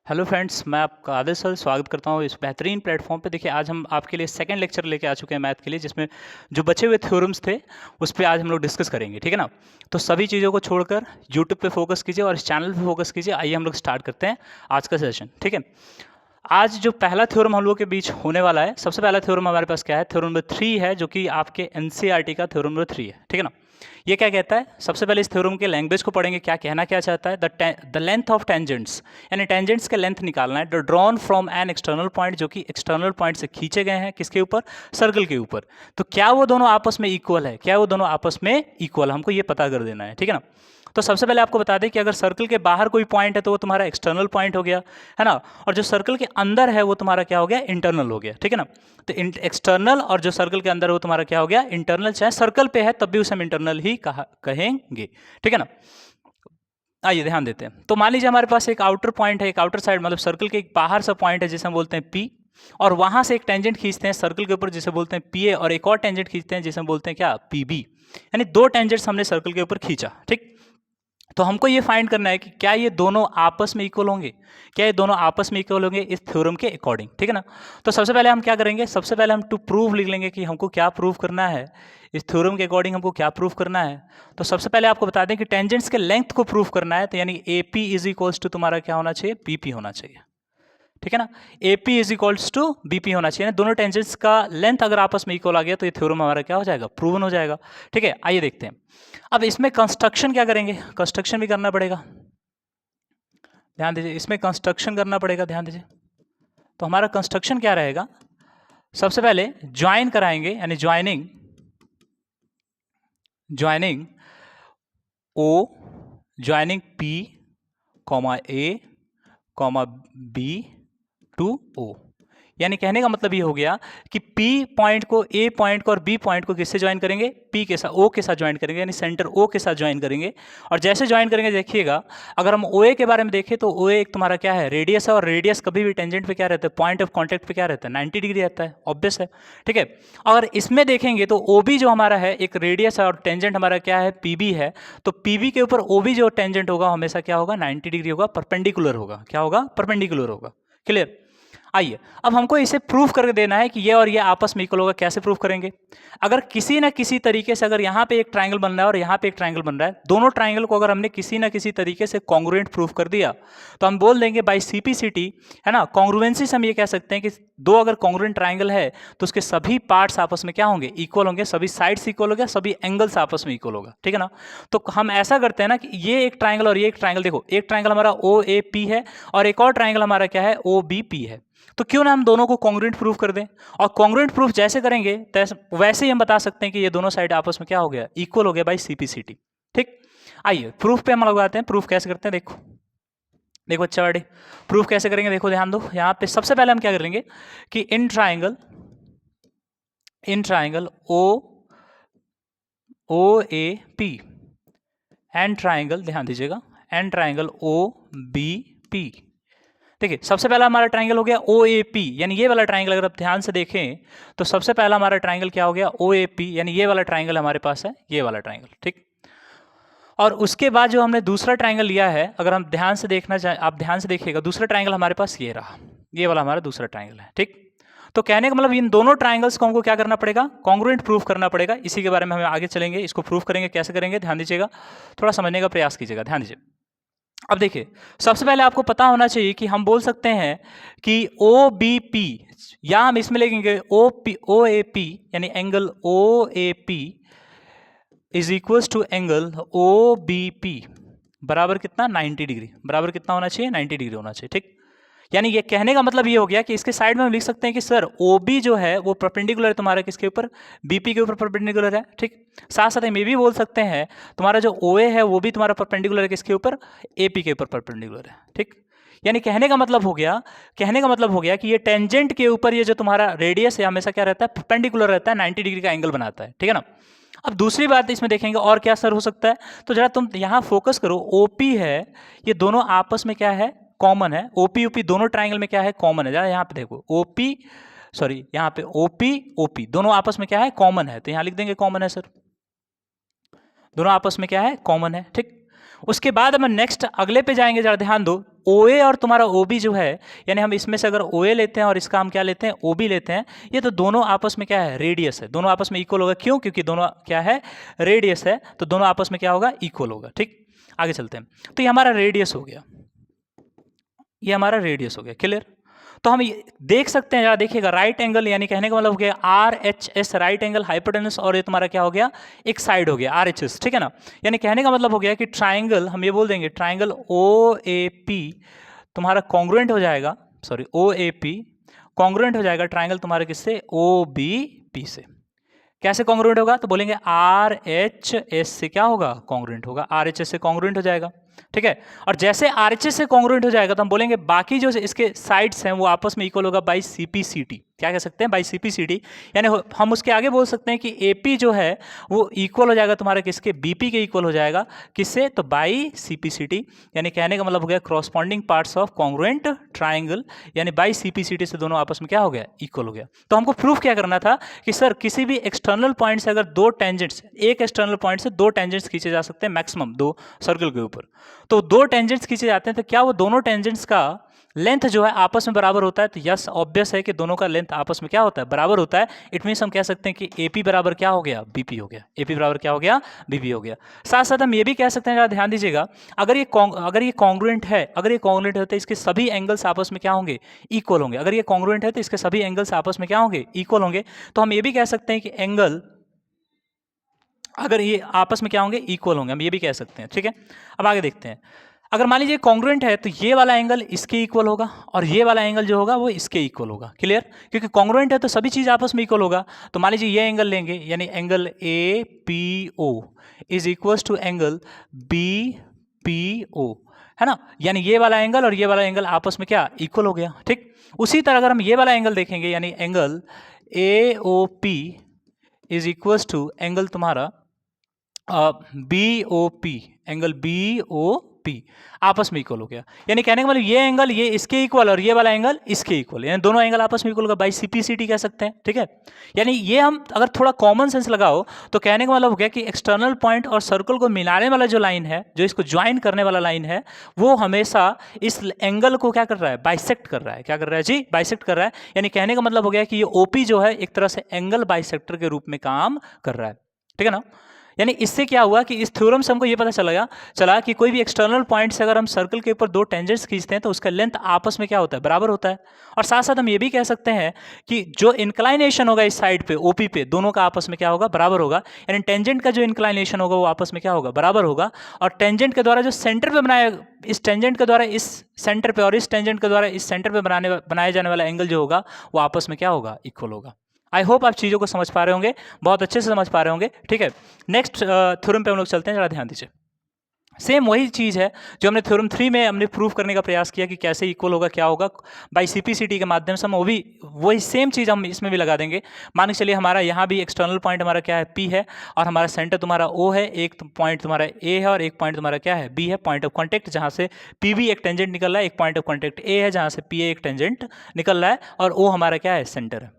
Hello friends, मैं आपका Aditya sir स्वागत करता हूँ इस बेहतरीन प्लेटफॉर्म पे। देखिए, आज हम आपके लिए सेकंड लेक्चर लेके आ चुके हैं मैथ के लिए, जिसमें जो बचे हुए थ्योरम्स थे उस पे आज हम लोग डिस्कस करेंगे, ठीक है ना। तो सभी चीज़ों को छोड़कर यूट्यूब पे फोकस कीजिए और इस चैनल पे फोकस कीजिए। आइए हम लोग स्टार्ट करते हैं आज का सेशन, ठीक है। आज जो पहला थ्योरम हम लोग के बीच होने वाला है, सबसे पहला थ्योरम हमारे पास क्या है, थ्योरम नंबर 3 है, जो कि आपके एनसीईआरटी का थ्योरम नंबर 3 है, ठीक है ना। ये क्या कहता है, सबसे पहले इस थ्योरम के लैंग्वेज को पढ़ेंगे, क्या कहना क्या चाहता है। द लेंथ ऑफ टेंजेंट्स, यानी टेंजेंट्स के लेंथ निकालना है, drawn from an external point, जो कि एक्सटर्नल पॉइंट से खींचे गए हैं, किसके ऊपर, सर्कल के ऊपर। तो क्या वो दोनों आपस में इक्वल है, क्या वो दोनों आपस में इक्वल, हमको ये पता कर देना है, ठीक है ना। तो सबसे पहले आपको बता दें कि अगर सर्कल के बाहर कोई पॉइंट है तो वो तुम्हारा एक्सटर्नल पॉइंट हो गया, है ना। और जो सर्कल के अंदर है वो तुम्हारा क्या हो गया, इंटरनल हो गया, ठीक है ना। तो एक्सटर्नल और जो सर्कल के अंदर है वो तुम्हारा क्या हो गया, इंटरनल। चाहे सर्कल पे है तब भी उसे हम इंटरनल ही कहेंगे, ठीक है ना। आइए ध्यान देते हैं। तो मान लीजिए हमारे पास एक आउटर पॉइंट है, एक आउटर साइड मतलब सर्कल के एक बाहर सा पॉइंट है जिसे हम बोलते हैं पी, और वहां से एक टेंजेंट खींचते हैं सर्कल के ऊपर जिसे बोलते हैं पी ए, और एक और टेंजेंट खींचते हैं जिसे हम बोलते हैं क्या, पी बी। यानी दो टेंजेंट्स हमने सर्कल के ऊपर खींचा, ठीक। तो हमको ये फाइंड करना है कि क्या ये दोनों आपस में इक्वल होंगे, क्या ये दोनों आपस में इक्वल होंगे इस थ्योरम के अकॉर्डिंग, ठीक है ना। तो सबसे पहले हम क्या करेंगे, सबसे पहले हम टू प्रूव लिख लेंगे कि हमको क्या प्रूव करना है, इस थ्योरम के अकॉर्डिंग हमको क्या प्रूव करना है। तो सबसे पहले आपको बता दें कि टेंजेंट्स के लेंथ को प्रूव करना है, तो यानी A P is equals to तुम्हारा क्या होना चाहिए, बी पी होना चाहिए, ठीक है ना। A P is equals to B P होना चाहिए। दोनों टेंजेंट्स का लेंथ अगर आपस में इक्वल आ गया तो ये थ्योरम हमारा क्या हो जाएगा, प्रूवन हो जाएगा, ठीक है। आइए देखते हैं अब इसमें कंस्ट्रक्शन क्या करेंगे, कंस्ट्रक्शन भी करना पड़ेगा, ध्यान दीजिए, इसमें कंस्ट्रक्शन करना पड़ेगा, ध्यान दीजिए। तो हमारा कंस्ट्रक्शन क्या रहेगा, सबसे पहले ज्वाइन कराएंगे, यानी ज्वाइनिंग, ज्वाइनिंग ओ, ज्वाइनिंग पी कॉमा ए कॉमा बी टू ओ। यानी कहने का मतलब ये हो गया कि P पॉइंट को, A पॉइंट को और B पॉइंट को किससे ज्वाइन करेंगे, P के साथ, O के साथ ज्वाइन करेंगे, यानी सेंटर O के साथ ज्वाइन करेंगे। और जैसे ज्वाइन करेंगे देखिएगा, अगर हम OA के बारे में देखें तो OA एक तुम्हारा क्या है, रेडियस है, और रेडियस कभी भी टेंजेंट पे क्या रहता है, पॉइंट ऑफ कॉन्टैक्ट पे क्या रहता है, 90 डिग्री रहता है, ऑब्वियस है, ठीक है। अगर इसमें देखेंगे तो OB जो हमारा है एक रेडियस है और टेंजेंट हमारा क्या है, PB है। तो PB के ऊपर OB जो टेंजेंट होगा हमेशा क्या होगा, 90 डिग्री होगा, परपेंडिकुलर होगा, क्या होगा, परपेंडिकुलर होगा, क्लियर। आइए अब हमको इसे प्रूफ करके देना है कि ये और ये आपस में इक्वल होगा। कैसे प्रूफ करेंगे, अगर किसी ना किसी तरीके से, अगर यहाँ पे एक ट्रायंगल बन रहा है और यहाँ पे एक ट्रायंगल बन रहा है, दोनों ट्रायंगल को अगर हमने किसी ना किसी तरीके से कॉन्ग्रुएंट प्रूफ कर दिया तो हम बोल देंगे बाय सीपीसीटी, है ना। कॉन्ग्रुएंसी से हम ये कह सकते हैं कि दो अगर कॉन्ग्रुएंट ट्रायंगल है तो उसके सभी पार्ट्स आपस में क्या होंगे, इक्वल होंगे, सभी साइड्स इक्वल होंगे, सभी एंगल्स आपस में इक्वल होगा, ठीक है ना। तो हम ऐसा करते हैं ना कि ये एक ट्रायंगल और ये एक ट्रायंगल, देखो एक ट्रायंगल हमारा ओ ए पी है और एक और ट्रायंगल हमारा क्या है, ओ बी पी है। तो क्यों ना हम दोनों को कॉन्ग्रुएंट प्रूफ कर दें, और कॉन्ग्रुएंट प्रूफ जैसे करेंगे वैसे ही हम बता सकते हैं कि ये दोनों साइड आपस में क्या हो गया, इक्वल हो गया बाई सीपीसीटी, ठीक। आइए प्रूफ पे हम लगाते हैं, प्रूफ कैसे करते हैं, देखो देखो अच्छा वाड़ी, प्रूफ कैसे करेंगे, देखो ध्यान दो। यहाँ पे सबसे पहले हम क्या करेंगे कि in triangle O A P and triangle, ध्यान दीजिएगा, and triangle O B P. देखिए सबसे पहला हमारा ट्रायंगल हो गया ओ ए पी, यानी ये वाला ट्रायंगल अगर आप ध्यान से देखें तो सबसे पहला हमारा ट्रायंगल क्या हो गया, ओ ए पी, यानी ये वाला ट्रायंगल हमारे पास है, ये वाला ट्रायंगल, ठीक। और उसके बाद जो हमने दूसरा ट्रायंगल लिया है, अगर हम ध्यान से देखना चाहें, आप ध्यान से देखिएगा, दूसरा ट्रायंगल हमारे पास ये रहा, ये वाला हमारा दूसरा ट्रायंगल है, ठीक। तो कहने का मतलब इन दोनों ट्रायंगल्स को हमको क्या करना पड़ेगा, कॉन्ग्रुएंट प्रूफ करना पड़ेगा। इसी के बारे में हम आगे चलेंगे, इसको प्रूफ करेंगे, कैसे करेंगे ध्यान दीजिएगा, थोड़ा समझने का प्रयास कीजिएगा, ध्यान दीजिए। अब देखिए सबसे पहले आपको पता होना चाहिए कि हम बोल सकते हैं कि ओ बी पी, या हम इसमें लिखेंगे ओ ए पी, यानी angle O A P is equals to angle O B P बराबर कितना, 90 डिग्री, बराबर कितना होना चाहिए, 90 डिग्री होना चाहिए, ठीक। यानी ये कहने का मतलब ये हो गया कि इसके साइड में हम लिख सकते हैं कि सर ओ बी जो है वो परपेंडिकुलर है तुम्हारे किसके ऊपर, बीपी के ऊपर परपेंडिकुलर है, ठीक। साथ साथ हम ये भी बोल सकते हैं तुम्हारा जो ओ ए है वो भी तुम्हारा परपेंडिकुलर है किसके ऊपर, एपी के ऊपर परपेंडिकुलर है, ठीक। यानी कहने का मतलब हो गया, कहने का मतलब हो गया कि ये टेंजेंट के ऊपर ये जो तुम्हारा रेडियस है हमेशा क्या रहता है, परपेंडिकुलर रहता है, 90 डिग्री का एंगल बनाता है, ठीक है ना। अब दूसरी बात इसमें देखेंगे और क्या सर हो सकता है, तो जरा तुम यहाँ फोकस करो, ओपी है, ये दोनों आपस में क्या है, कॉमन है, ओपी ओपी दोनों ट्राइंगल में क्या है, कॉमन है। जरा यहाँ पे देखो ओपी, सॉरी यहाँ पे ओपी ओपी दोनों आपस में क्या है, कॉमन है, तो यहाँ लिख देंगे कॉमन है सर, दोनों आपस में क्या है, कॉमन है, ठीक। उसके बाद हम नेक्स्ट अगले पे जाएंगे, जरा ध्यान दो। OA और तुम्हारा OB जो है, यानी हम इसमें से अगर OA लेते हैं और इसका हम क्या लेते हैं, OB लेते हैं, ये तो दोनों आपस में क्या है, रेडियस है, दोनों आपस में इक्वल होगा। क्यों? क्योंकि दोनों क्या है, रेडियस है, तो दोनों आपस में क्या होगा, इक्वल होगा। ठीक, आगे चलते हैं। तो ये हमारा रेडियस हो गया, ये हमारा रेडियस हो गया। क्लियर? तो हम ये देख सकते हैं, जरा देखिएगा, राइट एंगल, यानी कहने का मतलब हो गया RHS, राइट एंगल हाइपोटेनस, और ये तुम्हारा क्या हो गया, एक साइड हो गया RHS। ठीक है ना? यानी कहने का मतलब हो गया कि ट्राइंगल, हम ये बोल देंगे ट्राइंगल OAP तुम्हारा कॉन्ग्रुएंट हो जाएगा, सॉरी OAP कॉन्ग्रुएंट हो जाएगा ट्राइंगल तुम्हारे किससे, OBP से। कैसे कॉन्ग्रुएंट होगा? तो बोलेंगे RHS से क्या होगा, कॉन्ग्रुएंट होगा, RHS से कॉन्ग्रुएंट हो जाएगा। ठीक है? और जैसे RHS से कॉन्ग्रुएंट हो जाएगा तो हम बोलेंगे बाकी जो इसके साइड्स हैं वो आपस में इक्वल होगा बाई CPCT। क्या कह सकते हैं, बाई CPCT। यानी हम उसके आगे बोल सकते हैं कि AP जो है वो इक्वल हो जाएगा तुम्हारे किसके, BP के इक्वल हो जाएगा, किससे, तो बाई CPCT। यानी कहने का मतलब हो गया corresponding parts of congruent triangle, यानी बाई CPCT से दोनों आपस में क्या हो गया, इक्वल हो गया। तो हमको प्रूफ क्या करना था कि सर किसी भी एक्सटर्नल पॉइंट से अगर दो टेंजेंट्स, एक एक्सटर्नल पॉइंट से दो टेंजेंट्स खींचे जा सकते हैं मैक्सिमम, दो सर्कल के ऊपर, तो दो टेंजेंट्स खींचे जाते हैं, तो क्या वो दोनों टेंजेंट्स का लेंथ जो है आपस में बराबर होता है? तो यस, ऑब्वियस है कि दोनों का लेंथ आपस में क्या होता है, बराबर होता है। इट मींस हम कह सकते हैं कि AP बराबर क्या हो गया, BP हो गया। AP बराबर क्या हो गया, BP हो गया। साथ साथ हम ये भी कह सकते हैं, ध्यान दीजिएगा, अगर ये कॉन्ग्रुएंट है, अगर ये कॉन्ग्रुएंट है तो इसके सभी एंगल्स आपस में क्या होंगे, इक्वल होंगे। अगर ये कॉन्ग्रुएंट है तो इसके सभी एंगल्स आपस में क्या होंगे, इक्वल होंगे। तो हम ये भी कह सकते हैं कि एंगल अगर ये आपस में क्या होंगे, इक्वल होंगे, हम ये भी कह सकते हैं। ठीक है? अब आगे देखते हैं। अगर मान लीजिए कॉन्ग्रुएंट है तो ये वाला एंगल इसके इक्वल होगा और ये वाला एंगल जो होगा वो इसके इक्वल होगा। क्लियर? क्योंकि कॉन्ग्रुएंट है तो सभी चीज आपस में इक्वल होगा। तो मान लीजिए ये एंगल लेंगे, यानी angle APO is equal to angle BPO, है ना? यानी ये वाला एंगल और ये वाला एंगल आपस में क्या, इक्वल हो गया। ठीक, उसी तरह अगर हम ये वाला एंगल देखेंगे, यानी angle AOP is equal to angle तुम्हारा BOP, एंगल BOP आपस में इक्वल हो गया। यानी कहने का मतलब ये एंगल ये इसके इक्वल और ये वाला एंगल इसके इक्वल, यानी दोनों एंगल आपस में इक्वल होगा, बाई CPCT कह सकते हैं। ठीक है? यानी ये हम अगर थोड़ा कॉमन सेंस लगाओ तो कहने का मतलब हो गया कि एक्सटर्नल पॉइंट और सर्कल को मिलाने वाला जो लाइन है, जो इसको ज्वाइन करने वाला लाइन है, वो हमेशा इस एंगल को क्या कर रहा है, बाइसेक्ट कर रहा है। क्या कर रहा है जी, बाइसेक्ट कर रहा है। यानी कहने का मतलब हो गया कि ये OP जो है एक तरह से एंगल बाइसेक्टर के रूप में काम कर रहा है। ठीक है ना? यानी इससे क्या हुआ कि इस थ्योरम से हमको ये पता चला कि कोई भी एक्सटर्नल पॉइंट से अगर हम सर्कल के ऊपर दो टेंजेंट्स खींचते हैं तो उसका लेंथ आपस में क्या होता है, बराबर होता है। और साथ साथ हम ये भी कह सकते हैं कि जो इंक्लाइनेशन होगा इस साइड पे OP पे, दोनों का आपस में क्या होगा, बराबर होगा। यानी टेंजेंट का जो इंक्लाइनेशन होगा वो आपस में क्या होगा, बराबर होगा। और टेंजेंट के द्वारा जो सेंटर पे बनाया, इस टेंजेंट के द्वारा इस सेंटर पे और इस टेंजेंट के द्वारा इस सेंटर पे बनाए जाने वाला एंगल जो होगा वो आपस में क्या होगा, इक्वल होगा। आई होप आप चीज़ों को समझ पा रहे होंगे, बहुत अच्छे से समझ पा रहे होंगे। ठीक है? नेक्स्ट थ्योरम पे हम लोग चलते हैं, जरा ध्यान दीजिए। सेम वही चीज़ है जो हमने थ्योरम 3 में हमने प्रूफ करने का प्रयास किया कि कैसे इक्वल होगा, क्या होगा, बाई CPCT के माध्यम से हम वही सेम चीज़ हम इसमें भी लगा देंगे। मान के चलिए हमारा यहाँ भी एक्सटर्नल पॉइंट हमारा क्या है, P है, और हमारा सेंटर तुम्हारा O है, एक पॉइंट तुम्हारा A है और एक पॉइंट तुम्हारा क्या है, B है, पॉइंट ऑफ कॉन्टेक्ट, जहाँ से PB एक टेंजेंट निकल रहा है, एक पॉइंट ऑफ कॉन्टेक्ट A है जहाँ से PA एक टेंजेंट निकल रहा है, और O हमारा क्या है, सेंटर है।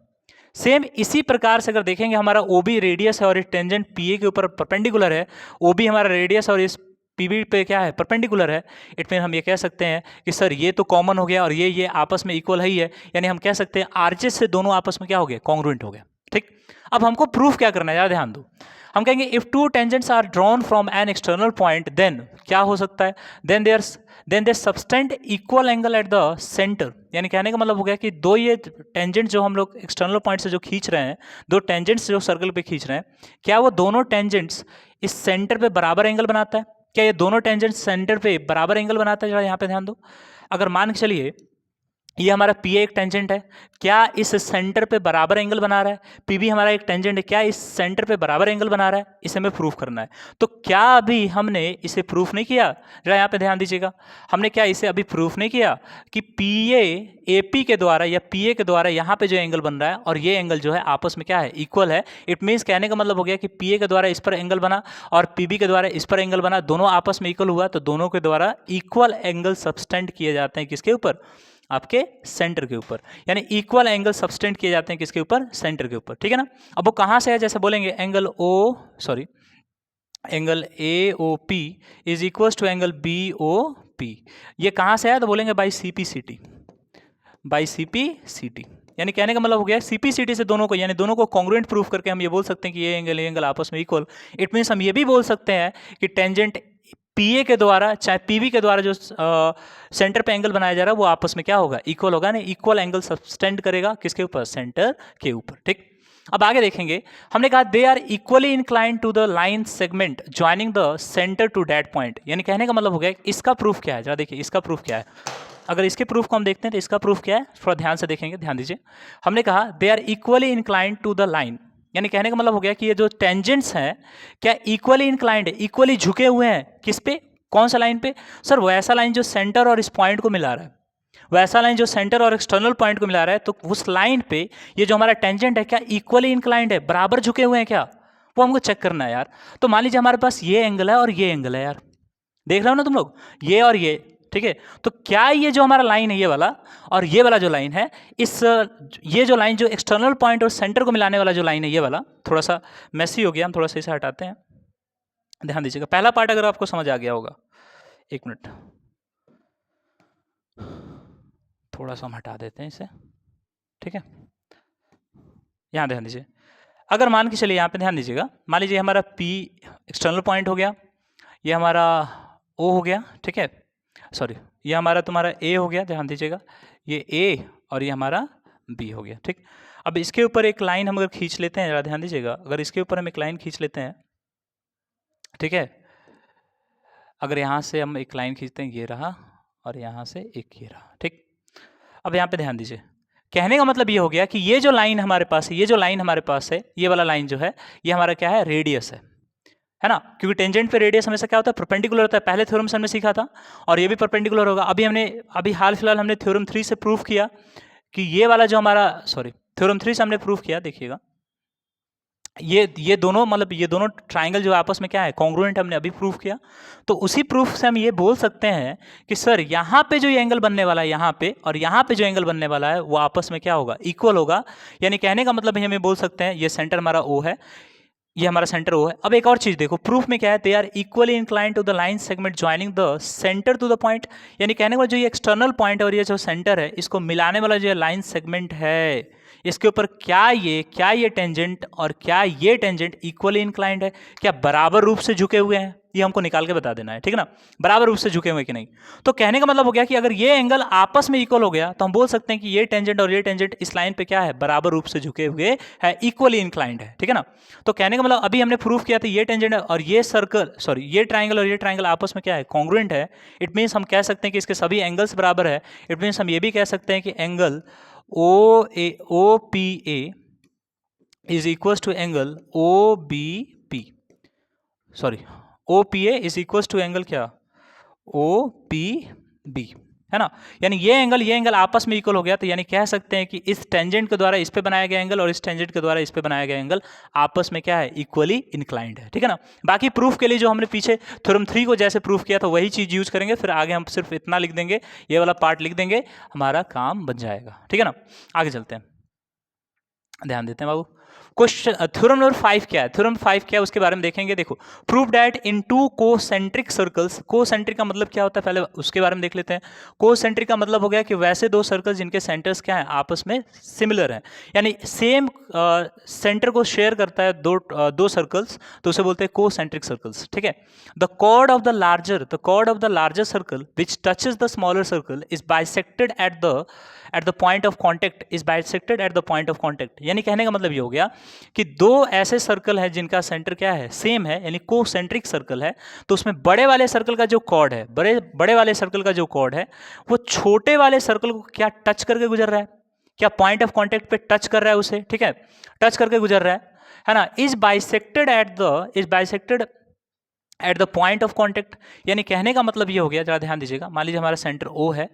सेम इसी प्रकार से अगर देखेंगे, हमारा OB रेडियस है और इस टेंजेंट PA के ऊपर परपेंडिकुलर है, OB हमारा रेडियस और इस PB पे क्या है, परपेंडिकुलर है। इट मीन हम ये कह सकते हैं कि सर ये तो कॉमन हो गया और ये आपस में इक्वल ही है, यानी हम कह सकते हैं RHS से दोनों आपस में क्या हो गया, कॉन्ग्रुएंट हो गया। ठीक, अब हमको प्रूफ क्या करना है, यार ध्यान दो। हम कहेंगे if two tangents are drawn from an external point, then क्या हो सकता है, then they subtend equal angle at the centre. यानी कहने का मतलब हो गया कि दो ये टेंजेंट्स जो हम लोग एक्सटर्नल पॉइंट से जो खींच रहे हैं, दो टेंजेंट्स जो सर्कल पे खींच रहे हैं, क्या वो दोनों टेंजेंट्स इस सेंटर पे बराबर एंगल बनाता है? क्या ये दोनों टेंजेंट्स सेंटर पे बराबर एंगल बनाता है? जरा यहाँ पे ध्यान दो। अगर मान के चलिए ये हमारा PA एक टेंजेंट है, क्या इस सेंटर पे बराबर एंगल बना रहा है? PB हमारा एक टेंजेंट है, क्या इस सेंटर पे बराबर एंगल बना रहा है? इसे हमें प्रूफ करना है। तो क्या अभी हमने इसे प्रूफ नहीं किया? जरा यहाँ पे ध्यान दीजिएगा, हमने क्या इसे अभी प्रूफ नहीं किया कि PA AP के द्वारा या PA के द्वारा यहाँ पे जो एंगल बन रहा है और ये एंगल जो है आपस में क्या है, इक्वल है। इट मीन्स कहने का मतलब हो गया कि PA के द्वारा इस पर एंगल बना और PB के द्वारा इस पर एंगल बना, दोनों आपस में इक्वल हुआ, तो दोनों के द्वारा इक्वल एंगल सबटेंड किए जाते हैं किसके ऊपर, आपके सेंटर के ऊपर। यानी इक्वल एंगल सबटेंड किए जाते हैं किसके ऊपर, सेंटर के ऊपर। ठीक है ना? अब वो कहां से है, जैसे बोलेंगे angle angle A O P is equal to angle B O P. ये कहाँ से आया? तो बोलेंगे by C P C T, by C P C T. यानी कहने का मतलब हो गया सी पी सी टी से दोनों को, यानी दोनों को कॉन्ग्रुएंट प्रूफ करके हम ये बोल सकते हैं कि ये एंगल आपस में इक्वल। इट मीन्स हम ये भी बोल सकते हैं कि टेंजेंट पी ए के द्वारा चाहे पी बी के द्वारा जो सेंटर पे एंगल बनाया जा रहा है वो आपस में क्या होगा? इक्वल होगा। ना इक्वल एंगल सब्सटेंड करेगा किसके ऊपर? सेंटर के ऊपर। ठीक, अब आगे देखेंगे। हमने कहा they are equally inclined to the line segment joining the centre to that point. यानी कहने का मतलब हो गया इसका प्रूफ क्या है? जरा देखिए इसका प्रूफ क्या है। अगर इसके प्रूफ को हम देखते हैं तो इसका प्रूफ क्या है, थोड़ा ध्यान से देखेंगे, ध्यान दीजिए। हमने कहा they are equally inclined to the line, यानी कहने का मतलब हो गया कि ये जो टेंजेंट्स हैं क्या इक्वली इंक्लाइंड है, इक्वली झुके हुए हैं किस पे? कौन सा लाइन पे? सर वैसा लाइन जो सेंटर और इस पॉइंट को मिला रहा है, वैसा लाइन जो सेंटर और एक्सटर्नल पॉइंट को मिला रहा है। तो उस लाइन पे ये जो हमारा टेंजेंट है क्या इक्वली इंक्लाइंड है, बराबर झुके हुए हैं क्या? वो हमको चेक करना है यार। तो मान लीजिए हमारे पास ये एंगल है और ये एंगल है यार, देख रहे हो ना तुम लोग, ये और ये, ठीक है। तो क्या ये जो हमारा लाइन है ये वाला और ये वाला जो लाइन है, इस ये जो लाइन जो एक्सटर्नल पॉइंट और सेंटर को मिलाने वाला जो लाइन है ये वाला, थोड़ा सा मैसी हो गया, हम थोड़ा सा इसे हटाते हैं, ध्यान दीजिएगा। पहला पार्ट अगर आपको समझ आ गया होगा, एक मिनट थोड़ा सा हम हटा देते हैं इसे, ठीक है। यहाँ ध्यान दीजिए, अगर मान के चलिए यहाँ पे ध्यान दीजिएगा, मान लीजिए हमारा P एक्सटर्नल पॉइंट हो गया, ये हमारा O हो गया, ठीक है, सॉरी ये हमारा तुम्हारा A हो गया, ध्यान दीजिएगा, ये A और ये हमारा B हो गया, ठीक। अब इसके ऊपर एक लाइन हम अगर खींच लेते हैं, जरा ध्यान दीजिएगा, अगर इसके ऊपर हम एक लाइन खींच लेते हैं, ठीक है, अगर यहाँ से हम एक लाइन खींचते हैं, ये रहा, और यहाँ से एक ये रहा, ठीक। अब यहाँ पे ध्यान दीजिए, कहने का मतलब ये हो गया कि ये जो लाइन हमारे पास है, ये जो लाइन हमारे पास है, ये वाला लाइन जो है, ये हमारा क्या है? रेडियस है ना, क्योंकि टेंजेंट पे रेडियस हमेशा क्या होता है? परपेंडिकुलर होता है। पहले थ्योरम से हमने सीखा था, और ये भी परपेंडिकुलर होगा। अभी हाल फिलहाल हमने थ्योरम 3 से प्रूफ किया कि ये वाला जो हमारा, सॉरी थ्योरम 3 से हमने प्रूफ किया, देखिएगा ये दोनों, मतलब ये दोनों ट्राइंगल जो आपस में क्या है? कॉन्ग्रुएंट, हमने अभी प्रूफ किया। तो उसी प्रूफ से हम ये बोल सकते हैं कि सर यहाँ पे जो ये एंगल बनने वाला है यहाँ पे, और यहाँ पे जो एंगल बनने वाला है वो आपस में क्या होगा? इक्वल होगा। यानी कहने का मतलब हम ये बोल सकते हैं ये सेंटर हमारा O है, ये हमारा सेंटर O है। अब एक और चीज देखो, प्रूफ में क्या है? They are equally inclined to the line segment joining the centre to the point. यानी कहने का जो ये एक्सटर्नल पॉइंट और ये जो सेंटर है, इसको मिलाने वाला जो लाइन सेगमेंट है, इसके ऊपर क्या ये टेंजेंट और क्या ये टेंजेंट इक्वली इंक्लाइंड है, क्या बराबर रूप से झुके हुए हैं? ये हमको निकाल के बता देना है, ठीक है ना, बराबर रूप से झुके हुए कि नहीं। तो कहने का मतलब हो गया कि अगर ये एंगल आपस में इक्वल हो गया तो हम बोल सकते हैं कि ये टेंजेंट और ये टेंजेंट इस लाइन पे क्या है? बराबर रूप से झुके हुए है, इक्वली इंक्लाइंड है, ठीक है ना। तो कहने का मतलब अभी हमने प्रूफ किया था ये टेंजेंट और ये सर्कल, सॉरी ये ट्राइंगल और ये ट्राइंगल आपस में क्या है? कॉन्ग्रुएंट है। इट मीन्स हम कह सकते हैं कि इसके सभी एंगल्स बराबर है। इट मीन्स हम ये भी कह सकते हैं कि angle O P A is equal to angle O B P, sorry O P A is equal to angle क्या? ओ पी बी, है ना। यानी ये एंगल आपस में इक्वल हो गया। तो यानी कह सकते हैं कि इस टेंजेंट के द्वारा इस पे बनाया गया एंगल और इस टेंजेंट के द्वारा इस पे बनाया गया एंगल आपस में क्या है? इक्वली इंक्लाइंड है, ठीक है ना। बाकी प्रूफ के लिए जो हमने पीछे थ्योरम 3 को जैसे प्रूफ किया था वही चीज यूज करेंगे, फिर आगे हम सिर्फ इतना लिख देंगे, ये वाला पार्ट लिख देंगे, हमारा काम बन जाएगा, ठीक है ना। आगे चलते हैं, ध्यान देते हैं बाबू। क्वेश्चन थ्योरम नंबर 5 क्या है? थ्योरम 5 क्या है उसके बारे में देखेंगे। देखो, prove that in two concentric circles, concentric का मतलब क्या होता है पहले उसके बारे में देख लेते हैं। कोसेंट्रिक का मतलब हो गया कि वैसे दो सर्कल्स जिनके सेंटर्स क्या है? आपस में सिमिलर हैं, यानी सेम सेंटर को शेयर करता है दो सर्कल्स, तो उसे बोलते हैं कोसेंट्रिक सर्कल्स, ठीक है। The chord of the larger circle which touches the smaller circle is bisected at the point of contact, is bisected at the point of contact. यानी कहने का मतलब ये हो गया कि दो ऐसे सर्कल है जिनका सेंटर क्या है? सेम है, यानी कोसेंट्रिक सर्कल है। तो उसमें बड़े वाले सर्कल का जो कॉर्ड है, बड़े वाले सर्कल का जो कॉर्ड है, वो छोटे वाले सर्कल को क्या टच करके गुजर रहा है? क्या पॉइंट ऑफ कॉन्टेक्ट पे टच कर रहा है उसे, ठीक है, टच करके गुजर रहा है ना। Is bisected at the point of contact. यानी कहने का मतलब ये हो गया, जरा ध्यान दीजिएगा, मान लीजिए हमारा सेंटर O है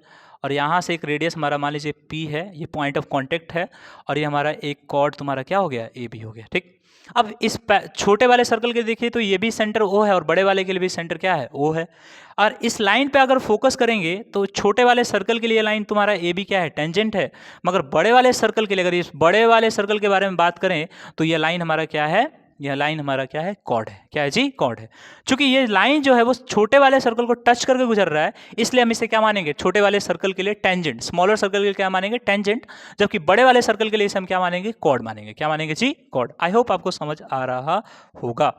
और यहाँ से एक रेडियस हमारा मान लीजिए P है, ये पॉइंट ऑफ कॉन्टेक्ट है, और ये हमारा एक कॉर्ड तुम्हारा क्या हो गया? AB हो गया, ठीक। अब इस छोटे वाले सर्कल के देखिए तो ये भी सेंटर O है और बड़े वाले के लिए भी सेंटर क्या है? O है। और इस लाइन पे अगर फोकस करेंगे तो छोटे वाले सर्कल के लिए लाइन तुम्हारा AB क्या है? टेंजेंट है। मगर बड़े वाले सर्कल के लिए, अगर इस बड़े वाले सर्कल के बारे में बात करें तो ये लाइन हमारा क्या है? यह लाइन हमारा क्या है, कॉर्ड है। क्या है जी, कॉर्ड है। चूंकि ये लाइन जो है वो छोटे वाले सर्कल को टच करके गुजर रहा है, इसलिए हम इसे क्या मानेंगे, छोटे वाले सर्कल के लिए टेंजेंट, स्मॉलर सर्कल के लिए क्या मानेंगे, टेंजेंट, जबकि बड़े वाले सर्कल के लिए इसे हम क्या मानेंगे, कॉर्ड मानेंगे। क्या मानेंगे जी, कॉर्ड। आई होप आपको समझ आ रहा होगा।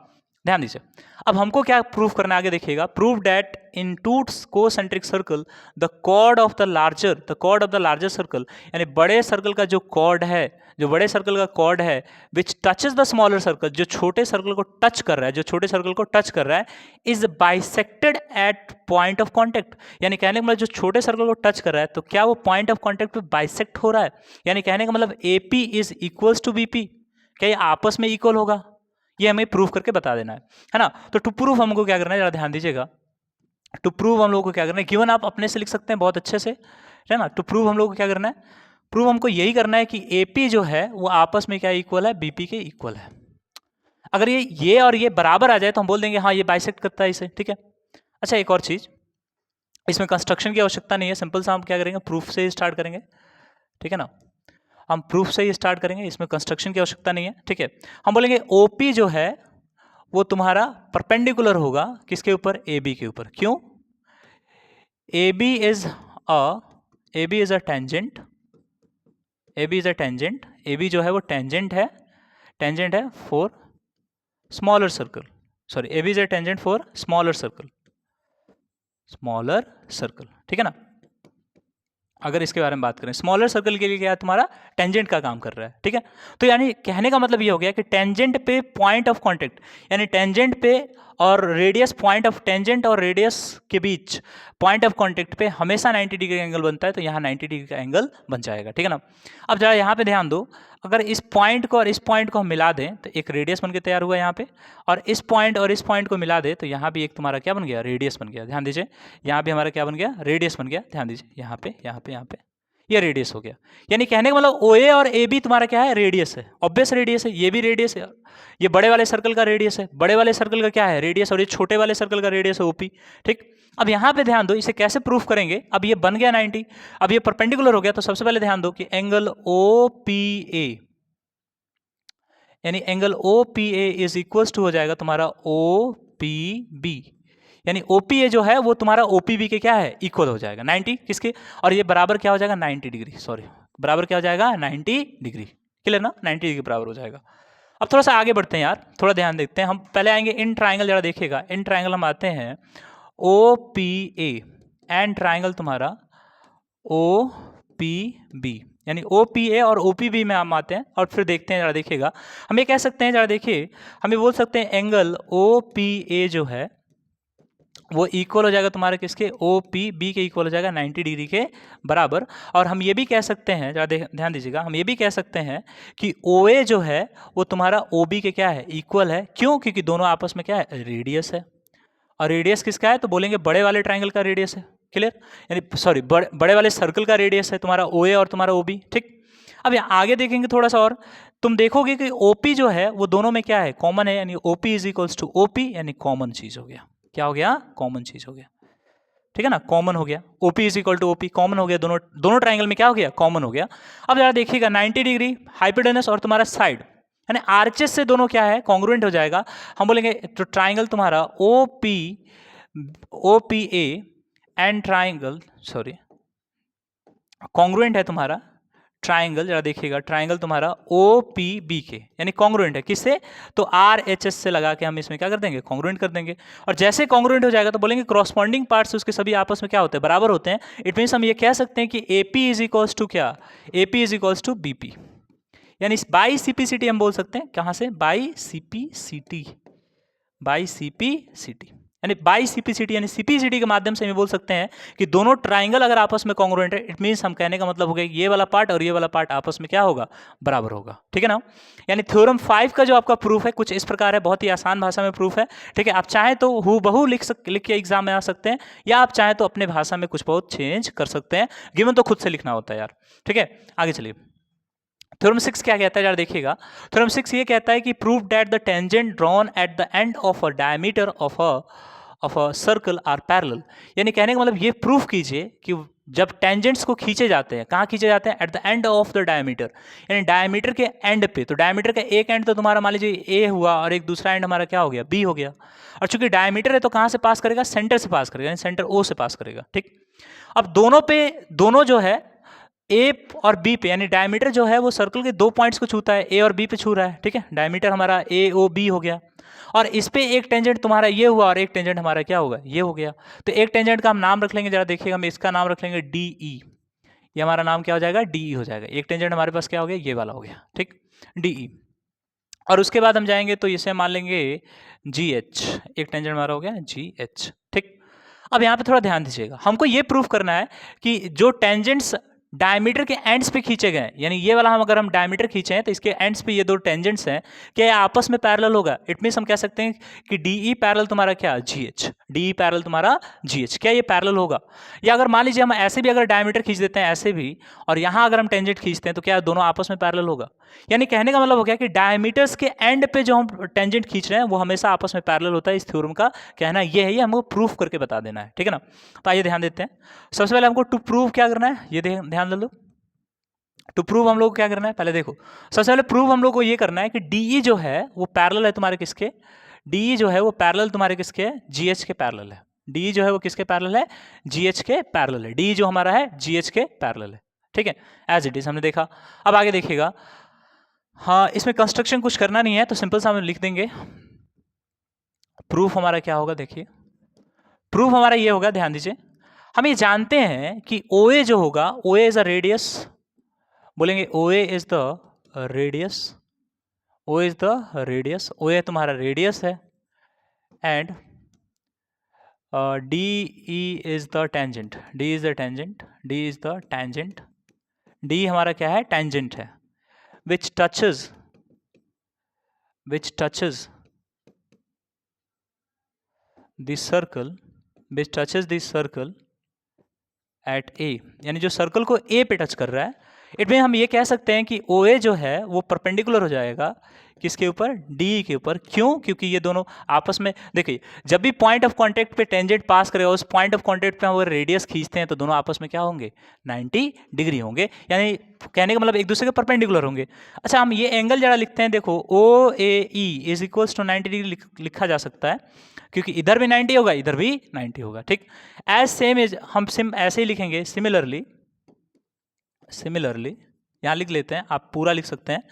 ध्यान दीजिए, अब हमको क्या प्रूफ करना है, आगे देखिएगा। Prove that in two concentric circle the chord of the larger circle, यानी बड़े सर्कल का जो कॉर्ड है, जो बड़े सर्कल का कॉर्ड है, विच टचेस द स्मॉलर सर्कल, जो छोटे सर्कल को टच कर रहा है, जो छोटे सर्कल को टच कर रहा है, is bisected eight point of contact. यानी कहने का मतलब जो छोटे सर्कल को टच कर रहा है, तो क्या वो पॉइंट ऑफ कॉन्टेक्ट पे बाइसेक्ट हो रहा है, यानी कहने का मतलब AP is equals to BP, क्या ये आपस में इक्वल होगा, ये हमें प्रूफ करके बता देना है ना। तो टू प्रूफ हमको क्या करना है, जरा ध्यान दीजिएगा। टू प्रूव हम लोग को क्या करना है, गिवन आप अपने से लिख सकते हैं बहुत अच्छे से, है ना। टू प्रूव हम लोग को क्या करना है, प्रूव हमको यही करना है कि AP जो है वो आपस में क्या इक्वल है, BP के इक्वल है। अगर ये और ये बराबर आ जाए तो हम बोल देंगे हाँ ये बाइसेक्ट करता है इसे, ठीक है। अच्छा, एक और चीज, इसमें कंस्ट्रक्शन की आवश्यकता नहीं है, सिंपल सा हम क्या करेंगे, प्रूफ से ही स्टार्ट करेंगे, ठीक है ना। हम प्रूफ से ही स्टार्ट करेंगे, इसमें कंस्ट्रक्शन की आवश्यकता नहीं है, ठीक है। हम बोलेंगे OP जो है वो तुम्हारा परपेंडिकुलर होगा किसके ऊपर, AB के ऊपर। क्यों, AB is a tangent, AB जो है वो टेंजेंट है for smaller circle, sorry AB is a tangent for smaller circle, ठीक है ना। अगर इसके बारे में बात करें, स्मॉलर सर्कल के लिए क्या है, तुम्हारा टेंजेंट का काम कर रहा है, ठीक है। तो यानी कहने का मतलब ये हो गया कि टेंजेंट पे पॉइंट ऑफ कांटेक्ट, यानी टेंजेंट पे और रेडियस, पॉइंट ऑफ टेंजेंट और रेडियस के बीच पॉइंट ऑफ कांटेक्ट पे हमेशा 90 डिग्री का एंगल बनता है, तो यहाँ 90 डिग्री का एंगल बन जाएगा, ठीक है ना। अब जरा यहाँ पे ध्यान दो, अगर इस पॉइंट को और इस पॉइंट को हम मिला दें तो एक रेडियस बन के तैयार हुआ यहाँ पे, और इस पॉइंट को मिला दे तो यहाँ भी एक तुम्हारा क्या बन गया, रेडियस बन गया। ध्यान दीजिए, यहाँ भी हमारा क्या बन गया, रेडियस बन गया। ध्यान दीजिए, यहाँ पे ये रेडियस हो गया। यानी कहने का मतलब OA और AB तुम्हारा क्या है, रेडियस है, ऑब्वियस रेडियस है, ये भी रेडियस है, ये बड़े वाले सर्कल का रेडियस है, बड़े वाले सर्कल का क्या है, रेडियस, और ये छोटे वाले सर्कल का रेडियस है OP, ठीक। अब यहाँ पे ध्यान दो, इसे कैसे प्रूफ करेंगे, अब ये बन गया 90, अब ये परपेंडिकुलर हो गया, तो सबसे पहले ध्यान दो कि एंगल OPA, यानी angle OPA is equals to हो जाएगा तुम्हारा OPB, यानी OPA जो है वो तुम्हारा OPB के क्या है, इक्वल हो जाएगा 90 किसके, और ये बराबर क्या हो जाएगा, 90 डिग्री, सॉरी बराबर क्या हो जाएगा, 90 डिग्री, क्लियर ना, 90 डिग्री बराबर हो जाएगा। अब थोड़ा सा आगे बढ़ते हैं यार, थोड़ा ध्यान देखते हैं। हम पहले आएंगे इन ट्राइंगल, जरा देखिएगा, इन ट्राइंगल हम आते हैं OPA एंड ट्राइंगल तुम्हारा OPB, यानी OPA और OPB में हम आते हैं और फिर देखते हैं, जरा देखिएगा। हम ये कह सकते हैं, जरा देखिए, हम ये बोल सकते हैं एंगल OPA जो है वो इक्वल हो जाएगा तुम्हारे किसके, OPB के इक्वल हो जाएगा 90 डिग्री के बराबर। और हम ये भी कह सकते हैं, जरा ध्यान दीजिएगा, हम ये भी कह सकते हैं कि OA जो है वो तुम्हारा OB के क्या है, इक्वल है। क्यों, क्योंकि दोनों आपस में क्या है, रेडियस है, और रेडियस किसका है, तो बोलेंगे बड़े वाले ट्राइंगल का रेडियस है, क्लियर, यानी सॉरी बड़े वाले सर्कल का रेडियस है तुम्हारा OA और तुम्हारा OB, ठीक। अब यहाँ आगे देखेंगे थोड़ा सा और, तुम देखोगे कि OP जो है वो दोनों में क्या है, कॉमन है, यानी OP is equals to OP, यानी कॉमन चीज हो गया। क्या हो गया, कॉमन चीज हो गया, ठीक है ना, कॉमन हो गया, OP is equal to OP, common हो गया, दोनों ट्राइंगल में क्या हो गया, कॉमन हो गया। अब जरा देखिएगा 90 डिग्री हाइपोटेनस और तुम्हारा साइड, यानी आर्चेस से दोनों क्या है, कॉन्ग्रुएंट हो जाएगा। हम बोलेंगे तो ट्राइंगल तुम्हारा OPA and triangle, sorry congruent है तुम्हारा ट्राइंगल, जरा देखिएगा, ट्राइंगल तुम्हारा OPB के, यानी कॉन्ग्रुएंट है किससे, तो RHS से लगा के हम इसमें क्या कर देंगे, कॉन्ग्रुएंट कर देंगे। और जैसे कॉन्ग्रुएंट हो जाएगा तो बोलेंगे क्रॉसपॉन्डिंग पार्ट्स उसके सभी आपस में क्या होते हैं, बराबर होते हैं। इट मीन्स हम ये कह सकते हैं कि AP इज इक्वल्स टू क्या, AP is equals to BP, यानी बाई CPCT हम बोल सकते हैं, कहाँ से, बाई CPCT, यानी बाई CPCT, यानी CPCT के माध्यम से हम बोल सकते हैं कि दोनों ट्राइंगल अगर आपस में कॉन्ग्रुएंट है, इट मींस हम कहने का मतलब हो गया ये वाला पार्ट और ये वाला पार्ट आपस में क्या होगा, बराबर होगा, ठीक है ना। यानी थ्योरम 5 का जो आपका प्रूफ है कुछ इस प्रकार है, बहुत ही आसान भाषा में प्रूफ है, ठीक है। आप चाहें तो हूबहू लिख के एग्जाम में आ सकते हैं, या आप चाहें तो अपने भाषा में कुछ बहुत चेंज कर सकते हैं, गिवन तो खुद से लिखना होता है यार, ठीक है। आगे चलिए, थ्योरम 6 क्या कहता है, जरा देखिएगा। थ्योरम 6 ये कहता है कि prove that the tangent drawn at the end of a diameter of a circle are parallel, यानी कहने का मतलब ये प्रूफ कीजिए कि जब टेंजेंट्स को खींचे जाते हैं, कहाँ खींचे जाते हैं? Eight the end of the diameter, यानी डायमीटर के एंड पे। तो डायमीटर का एक एंड तो तुम्हारा मान लीजिए ए हुआ और एक दूसरा एंड हमारा क्या हो गया? बी हो गया। और चूंकि डायमीटर है तो कहाँ से पास करेगा? सेंटर से पास करेगा, यानी सेंटर ओ से पास करेगा। ठीक, अब दोनों जो है ए और बी पे, यानी डायमीटर जो है वो सर्कल के 2 पॉइंट्स को छूता है, ए और बी पे छू रहा है। ठीक है, डायमीटर हमारा ए ओ बी हो गया। और इस पे एक टेंजेंट तुम्हारा ये हुआ और एक टेंजेंट हमारा क्या होगा? ये हो गया। तो एक टेंजेंट का हम नाम रख लेंगे, जरा देखिएगा, हम इसका नाम रख लेंगे डी ई। ये हमारा नाम क्या हो जाएगा? डी ई हो जाएगा। एक टेंजेंट हमारे पास क्या हो गया? ये वाला हो गया। ठीक, डी ई। और उसके बाद हम जाएंगे तो इसे मान लेंगे जी एच। एक टेंजेंट हमारा हो गया जी एच। ठीक, अब यहाँ पे थोड़ा ध्यान दीजिएगा, हमको ये प्रूफ करना है कि जो टेंजेंट्स डायमीटर के एंड्स पे खींचे गए, यानी ये वाला अगर हम डायमीटर खींचे हैं तो इसके एंड्स पे ये दो टेंजेंट्स हैं, क्या ये आपस में पैरेलल होगा? इट मींस हम कह सकते हैं कि डी ई पैरेलल तुम्हारा क्या? जी एच। डी ई पैरेलल तुम्हारा जी एच। क्या ये पैरेलल होगा? या अगर मान लीजिए हम ऐसे भी अगर डायमीटर खींच देते हैं ऐसे भी, और यहाँ अगर हम टेंजेंट खींचते हैं तो क्या दोनों आपस में पैरेलल होगा? यानी कहने का मतलब हो गया कि डायमीटर्स के एंड पे जो हम टेंजेंट खींच रहे हैं वो हमेशा आपस में पैरेलल होता है। इस थ्योरम का कहना ये है, ये हमको प्रूफ करके बता देना है। ठीक है ना? तो आइए ध्यान देते हैं। सबसे पहले हमको टू प्रूव क्या करना है, ये ध्यान दे लो। टू प्रूव हम लोग को क्या करना है? पहले देखो, सबसे पहले प्रूव हम लोग को ये करना है कि डीई जो है वो पैरेलल है तुम्हारे किसके? डीई जो है वो पैरेलल तुम्हारे किसके है? जीएच के पैरेलल है। डीई जो है वो किसके पैरेलल है? जीएच के पैरेलल है। डीई जो हमारा है जीएच के पैरेलल है। ठीक है, एज इट इज हमने देखा। अब आगे देखिएगा, हाँ इसमें कंस्ट्रक्शन कुछ करना नहीं है तो सिंपल सा हम लिख देंगे। प्रूफ हमारा क्या होगा? देखिए, प्रूफ हमारा ये होगा, ध्यान दीजिए, हम ये जानते हैं कि OA जो होगा, OA इज अ रेडियस, बोलेंगे OA is the radius, OA is the radius, OA तुम्हारा रेडियस है, and DE is the tangent, D is the tangent, D is the tangent, D हमारा क्या है? टेंजेंट है, which touches the circle at A, यानी जो circle को A पे टच कर रहा है। इट में हम ये कह सकते हैं कि OA जो है वो परपेंडिकुलर हो जाएगा किसके ऊपर? DE के ऊपर। क्यों? क्योंकि ये दोनों आपस में, देखिए जब भी पॉइंट ऑफ कांटेक्ट पे टेंजेंट पास करेगा, उस पॉइंट ऑफ कांटेक्ट पे हम अगर रेडियस खींचते हैं तो दोनों आपस में क्या होंगे? 90 डिग्री होंगे, यानी कहने का मतलब एक दूसरे के परपेंडिकुलर होंगे। अच्छा, हम ये एंगल जरा लिखते हैं, देखो OAE is equals to 90 degree लिखा जा सकता है, क्योंकि इधर भी 90 होगा, इधर भी 90 होगा। ठीक, एज सेम एज हम ऐसे ही लिखेंगे, सिमिलरली यहाँ लिख लेते हैं, आप पूरा लिख सकते हैं।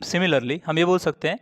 सिमिलरली हम ये बोल सकते हैं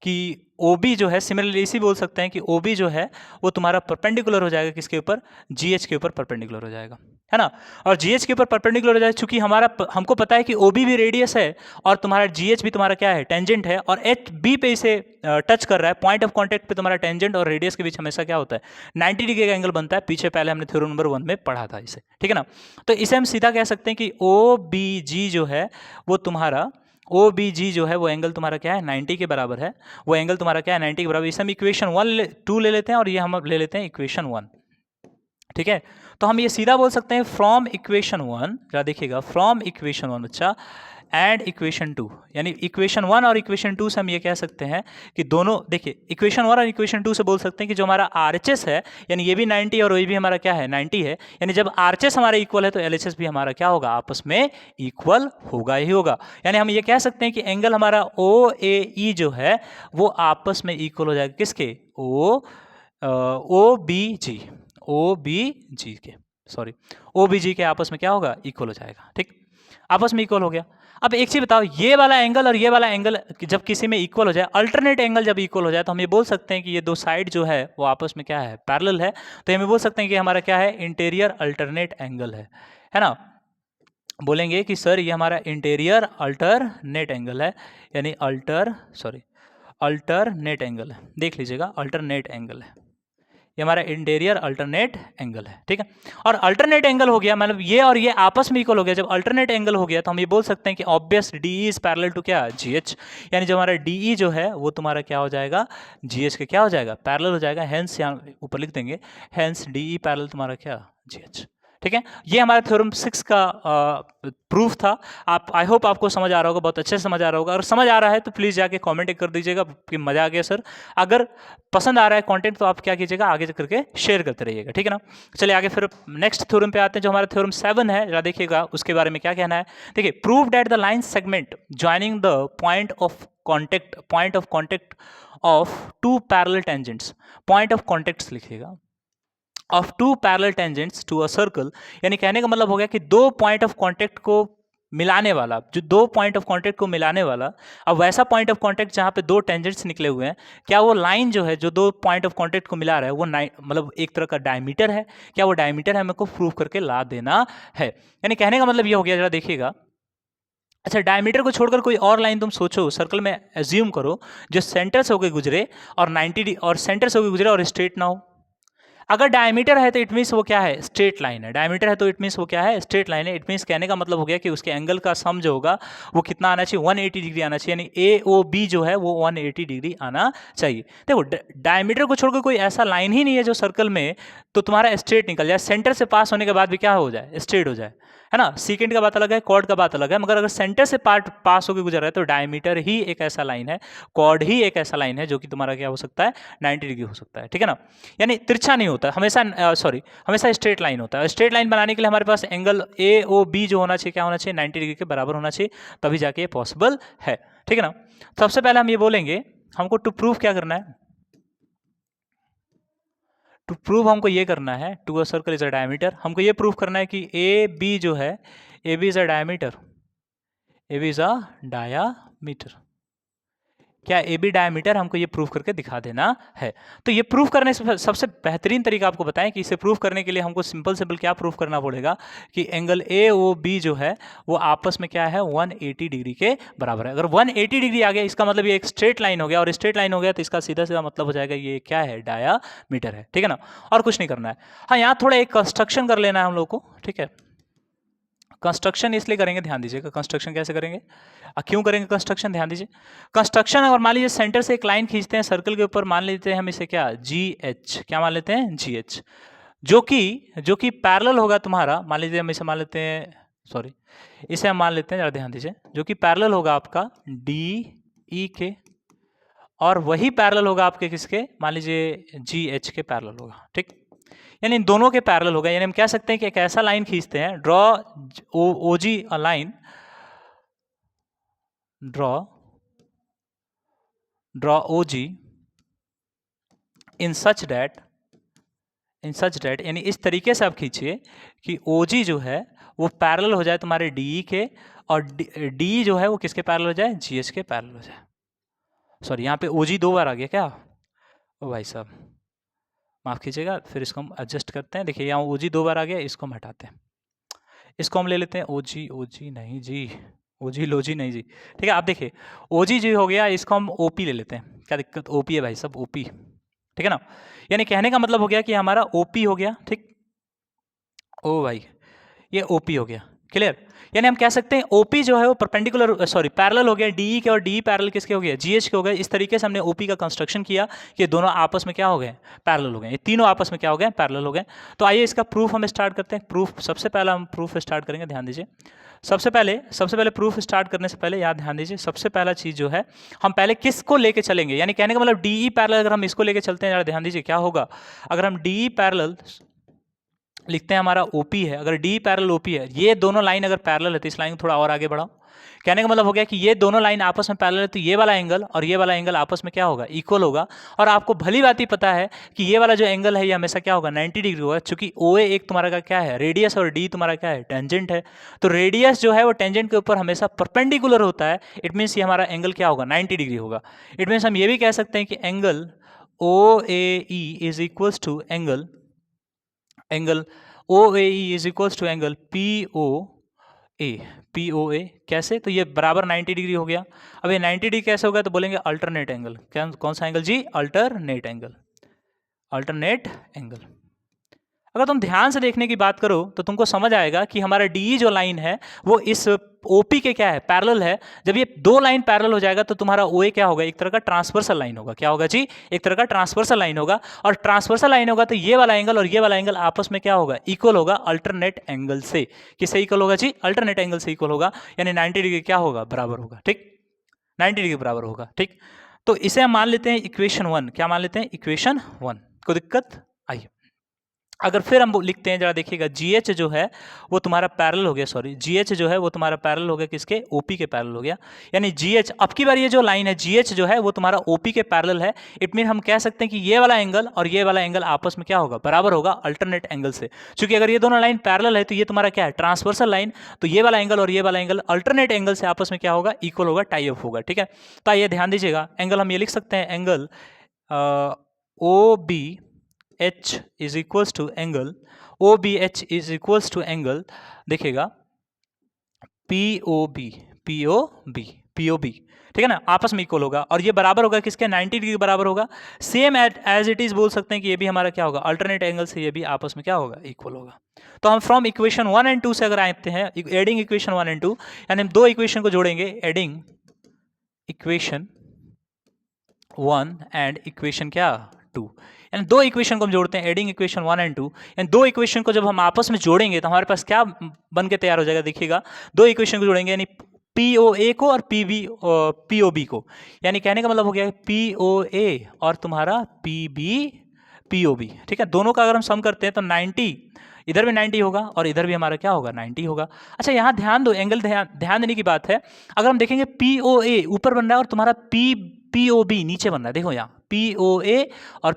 कि OB जो है, सिमिलरली इसी बोल सकते हैं कि OB जो है वो तुम्हारा परपेंडिकुलर हो जाएगा किसके ऊपर? GH के ऊपर परपेंडिकुलर हो जाएगा, है ना? और GH के ऊपर परपेंडिकुलर हो जाएगा, चूंकि हमको पता है कि OB भी रेडियस है और तुम्हारा GH भी तुम्हारा क्या है? टेंजेंट है, और HB पे इसे टच कर रहा है। पॉइंट ऑफ कॉन्टेक्ट पे तुम्हारा टेंजेंट और रेडियस के बीच हमेशा क्या होता है? 90 डिग्री का एंगल बनता है। पीछे पहले हमने थ्योरम नंबर 1 में पढ़ा था इसे। ठीक है ना? तो इसे हम सीधा कह सकते हैं कि OBG जो है वो तुम्हारा, OBG जो है वो एंगल तुम्हारा क्या है? 90 के बराबर है। वो एंगल तुम्हारा क्या है? 90 के बराबर। इसे हम इक्वेशन 2 ले लेते हैं और ये हम ले लेते हैं इक्वेशन 1। ठीक है, तो हम ये सीधा बोल सकते हैं फ्रॉम इक्वेशन 1, क्या देखिएगा, फ्रॉम इक्वेशन 1 बच्चा एंड इक्वेशन 2, यानी इक्वेशन 1 और इक्वेशन 2 से हम ये कह सकते हैं कि दोनों, देखिए इक्वेशन 1 और इक्वेशन 2 से बोल सकते हैं कि जो हमारा RHS है, यानी ये भी 90 और ये भी हमारा क्या है? 90 है, यानी जब RHS हमारा इक्वल है तो LHS भी हमारा क्या होगा? आपस में इक्वल होगा ही होगा। यानी हम ये कह सकते हैं कि एंगल हमारा OAE जो है वो आपस में इक्वल हो जाएगा किसके? OBG के आपस में क्या होगा? इक्वल हो जाएगा। ठीक, आपस में इक्वल हो गया। अब एक चीज बताओ, ये वाला एंगल और ये वाला एंगल जब किसी में इक्वल हो जाए, अल्टरनेट एंगल जब इक्वल हो जाए, तो हम ये बोल सकते हैं कि ये दो साइड जो है वो आपस में क्या है? पैरेलल है। तो हम ये बोल सकते हैं कि हमारा क्या है? इंटीरियर अल्टरनेट एंगल है ना? बोलेंगे कि सर ये हमारा इंटीरियर अल्टरनेट एंगल है, यानी अल्टरनेट एंगल है। देख लीजिएगा, अल्टरनेट एंगल है, ये हमारा इंटीरियर अल्टरनेट एंगल है। ठीक है, और अल्टरनेट एंगल हो गया मतलब ये और ये आपस में इक्वल हो गया। जब अल्टरनेट एंगल हो गया तो हम ये बोल सकते हैं कि obvious DE is parallel to क्या? GH, यानी जो हमारा DE जो है वो तुम्हारा क्या हो जाएगा? GH के क्या हो जाएगा? पैरेलल हो जाएगा। हेंस यहाँ ऊपर लिख देंगे, हेंस DE पैरेलल तुम्हारा क्या? GH। ठीक है, ये हमारा थ्योरम 6 का प्रूफ था। आप आई होप आपको समझ आ रहा होगा, बहुत अच्छे से समझ आ रहा होगा। अगर समझ आ रहा है तो प्लीज़ जाके कमेंट कर दीजिएगा कि मज़ा आ गया सर। अगर पसंद आ रहा है कंटेंट तो आप क्या कीजिएगा, आगे करके शेयर करते रहिएगा, ठीक है ना। चलिए आगे फिर नेक्स्ट थ्योरम पे आते हैं, जो हमारा थ्योरम 7 है, जरा देखिएगा उसके बारे में क्या कहना है। देखिए, prove that the line segment joining the point of contact of two parallel tangents, point of contacts लिखिएगा, of two parallel tangents to a circle, यानी कहने का मतलब हो गया कि दो पॉइंट ऑफ कांटेक्ट को मिलाने वाला, जो दो पॉइंट ऑफ कांटेक्ट को मिलाने वाला, अब वैसा पॉइंट ऑफ कांटेक्ट जहां पे दो टेंजेंट्स निकले हुए हैं, क्या वो लाइन जो है जो दो पॉइंट ऑफ कांटेक्ट को मिला रहा है वो मतलब एक तरह का डायमीटर है, क्या वो डायमीटर है, मेरे को प्रूव करके ला देना है। यानी कहने का मतलब ये हो गया, जरा देखिएगा। अच्छा, डायमीटर को छोड़कर कोई और लाइन तुम सोचो, सर्कल में एज्यूम करो जो सेंटर से होकर गुजरे और 90 और सेंटर से होकर गुजरे और स्ट्रेट ना हो। अगर डायमीटर है तो इट मीन्स वो क्या है, स्ट्रेट लाइन है। डायमीटर है तो इट मीन्स वो क्या है, स्ट्रेट लाइन है। इट मीन्स कहने का मतलब हो गया कि उसके एंगल का सम जो होगा वो कितना आना चाहिए, 180 डिग्री आना चाहिए, यानी ए ओ बी जो है वो 180 डिग्री आना चाहिए। देखो, डायमीटर को छोड़कर कोई ऐसा लाइन ही नहीं है जो सर्कल में तो तुम्हारा स्ट्रेट निकल जाए, सेंटर से पास होने के बाद भी क्या हो जाए, स्ट्रेट हो जाए, है ना। सीकेंड का बात अलग है, कॉर्ड का बात अलग है, मगर अगर सेंटर से पास होकर गुजर रहा है तो डायमीटर ही एक ऐसा लाइन है, कॉर्ड ही एक ऐसा लाइन है जो कि तुम्हारा क्या हो सकता है, 90 डिग्री हो सकता है, ठीक है ना। यानी तिरछा नहीं होता हमेशा, हमेशा स्ट्रेट लाइन होता है। स्ट्रेट लाइन बनाने के लिए हमारे पास एंगल ए ओ बी जो होना चाहिए, क्या होना चाहिए, 90 डिग्री के बराबर होना चाहिए, तभी जाके ये पॉसिबल है, ठीक है ना। सबसे पहले हम ये बोलेंगे, हमको टू प्रूव क्या करना है, टू प्रूव हमको ये करना है, to a circle is a diameter, हमको ये प्रूव करना है कि ए बी जो है, A B is a diameter, A B is a diameter, क्या ए बी डायमीटर, हमको ये प्रूव करके दिखा देना है। तो ये प्रूव करने से सबसे बेहतरीन तरीका आपको बताएं कि इसे प्रूव करने के लिए हमको सिंपल क्या प्रूव करना पड़ेगा कि एंगल ए ओ बी जो है वो आपस में क्या है, 180 डिग्री के बराबर है। अगर 180 डिग्री आ गया इसका मतलब ये एक स्ट्रेट लाइन हो गया, और स्ट्रेट लाइन हो गया तो इसका सीधा सीधा मतलब हो जाएगा ये क्या है, डायामीटर है, ठीक है ना। और कुछ नहीं करना है। हाँ, यहाँ थोड़ा एक कंस्ट्रक्शन कर लेना है हम लोग को, ठीक है। कंस्ट्रक्शन इसलिए करेंगे, ध्यान दीजिएगा कंस्ट्रक्शन कैसे करेंगे, क्यों करेंगे कंस्ट्रक्शन, ध्यान दीजिए। कंस्ट्रक्शन, अगर मान लीजिए सेंटर से एक लाइन खींचते हैं सर्कल के ऊपर, मान लेते हैं हम इसे क्या, जी एच, क्या मान लेते हैं, जी एच, जो कि पैरेलल होगा तुम्हारा, मान लीजिए हम इसे मान लेते हैं, सॉरी इसे हम मान लेते हैं, जरा ध्यान दीजिए, जो कि पैरेलल होगा आपका डी ई के, और वही पैरेलल होगा आपके किसके, मान लीजिए जी एच के पैरेलल होगा, ठीक। यानी इन दोनों के पैरेलल होगा, यानी हम कह सकते हैं कि एक ऐसा लाइन खींचते हैं, draw O G a line, draw O G in such that, यानी इस तरीके से आप खींचिए कि ओ जी जो है वो पैरेलल हो जाए तुम्हारे डी के, और डी जो है वो किसके पैरेलल हो जाए, जी एच के पैरेलल हो जाए। सॉरी, यहाँ पे ओ जी 2 बार आ गया क्या, ओ भाई साहब माफ़ कीजिएगा, फिर इसको हम एडजस्ट करते हैं। देखिए यहाँ ओ जी 2 बार आ गया, इसको हम हटाते हैं, इसको हम ले लेते हैं ओ जी नहीं जी, ओ जी लो जी नहीं जी, ठीक है। आप देखिए ओ जी हो गया, इसको हम ओ पी ले लेते हैं, क्या दिक्कत, ओ पी है भाई साहब, ओ पी, ठीक है ना। यानी कहने का मतलब हो गया कि हमारा ओ पी हो गया, ठीक, ओ भाई ये ओ पी हो गया, क्लियर। यानी हम कह सकते हैं ओपी जो है वो परपेंडिकुलर, सॉरी पैरेलल हो गया डीई के, और डीई पैरेलल किसके हो गया, जीएच के हो गए। इस तरीके से हमने ओपी का कंस्ट्रक्शन किया कि दोनों आपस में क्या हो गए, पैरेलल हो गए, ये तीनों आपस में क्या हो गए, पैरेलल हो गए। तो आइए इसका प्रूफ हम स्टार्ट करते हैं। प्रूफ सबसे पहला हम प्रूफ स्टार्ट करेंगे, ध्यान दीजिए। सबसे पहले प्रूफ स्टार्ट करने से पहले याद ध्यान दीजिए, सबसे पहला चीज जो है हम पहले किसको लेके चलेंगे, यानी कहने का मतलब डीई पैरेलल, अगर हम इसको लेके चलते हैं, जरा ध्यान दीजिए क्या होगा। अगर हम डीई पैरेलल लिखते हैं, हमारा ओपी है, अगर डी पैरेलल ओपी है, ये दोनों लाइन अगर पैरेलल है तो इस लाइन को थोड़ा और आगे बढ़ाओ। कहने का मतलब हो गया कि ये दोनों लाइन आपस में पैरेलल है तो ये वाला एंगल और ये वाला एंगल आपस में क्या होगा, इक्वल होगा। और आपको भली बात ही पता है कि ये वाला जो एंगल है ये हमेशा क्या होगा, 90 डिग्री होगा, चूंकि ओ ए एक तुम्हारा का क्या है, रेडियस, और डी तुम्हारा क्या है, टेंजेंट है। तो रेडियस जो है वो टेंजेंट के ऊपर हमेशा परपेंडिकुलर होता है, इट मीन्स ये हमारा एंगल क्या होगा, 90 डिग्री होगा। इट मीन्स हम ये भी कह सकते हैं कि angle O A E is equals to angle OAE is equals to angle POA। कैसे, तो ये बराबर 90 डिग्री हो गया। अब ये 90 डिग्री कैसे होगा, तो बोलेंगे अल्टरनेट एंगल। कौन सा एंगल जी, अल्टरनेट एंगल। अगर तुम ध्यान से देखने की बात करो तो तुमको समझ आएगा कि हमारा डी जो लाइन है वो इस ओपी के क्या है, पैरेलल है। जब ये दो लाइन पैरेलल हो जाएगा तो तुम्हारा ओए क्या होगा, एक तरह का ट्रांसवर्सल लाइन होगा। क्या होगा जी, एक तरह का ट्रांसवर्सल लाइन होगा। और ट्रांसवर्सल लाइन होगा तो ये वाला एंगल और ये वाला एंगल आपस में क्या होगा, इक्वल होगा अल्टरनेट एंगल से। किससे इक्वल होगा जी, अल्टरनेट एंगल से इक्वल होगा, यानी 90 डिग्री क्या होगा, बराबर होगा। ठीक, 90 डिग्री बराबर होगा। ठीक, तो इसे हम मान लेते हैं इक्वेशन 1। क्या मान लेते हैं, इक्वेशन 1। कोई दिक्कत? आइए, अगर फिर हम लिखते हैं, जरा देखिएगा, GH जो है वो तुम्हारा पैरेलल हो गया, सॉरी GH जो है वो तुम्हारा पैरेलल हो गया किसके, OP के पैरेलल हो गया। यानी GH, अब की बार ये जो लाइन है GH जो है वो तुम्हारा OP के पैरेलल है। इट मीन हम कह सकते हैं कि ये वाला एंगल और ये वाला एंगल आपस में क्या होगा, बराबर होगा अल्टरनेट एंगल से। क्योंकि अगर ये दोनों लाइन पैरेलल है तो ये तुम्हारा क्या है, ट्रांसवर्सल लाइन। तो ये वाला एंगल और ये वाला एंगल अल्टरनेट एंगल से आपस में क्या होगा, इक्वल होगा, टाई अप होगा। ठीक है, तो आइए ध्यान दीजिएगा, एंगल हम ये लिख सकते हैं, angle OBH is equals to angle OBH is equals to angle, देखिएगा POB, POB, ठीक है ना, आपस में इक्वल होगा। और ये बराबर होगा किसके, 90 डिग्री बराबर होगा। सेम एज इट इज बोल सकते हैं कि ये भी हमारा क्या होगा, अल्टरनेट एंगल से ये भी आपस में क्या होगा, इक्वल होगा। तो हम फ्रॉम इक्वेशन 1 एंड 2 से अगर आते हैं, एडिंग इक्वेशन 1 एंड 2, यानी हम दो इक्वेशन को जोड़ेंगे, एडिंग इक्वेशन 1 एंड इक्वेशन क्या 2, यानी दो इक्वेशन को हम जोड़ते हैं, एडिंग इक्वेशन 1 एंड 2। यानी दो इक्वेशन को जब हम आपस में जोड़ेंगे तो हमारे पास क्या बन के तैयार हो जाएगा, देखिएगा, दो इक्वेशन को जोड़ेंगे यानी POA को और POB को, यानी कहने का मतलब हो गया POA और तुम्हारा POB। ठीक है, दोनों का अगर हम सम करते हैं तो 90, इधर भी 90 होगा और इधर भी हमारा क्या होगा, 90 होगा। अच्छा, यहाँ ध्यान दो, एंगल ध्यान देने की बात है। अगर हम देखेंगे POA ऊपर बन रहा है और तुम्हारा POB नीचे बन रहा है, देखो यहाँ POA और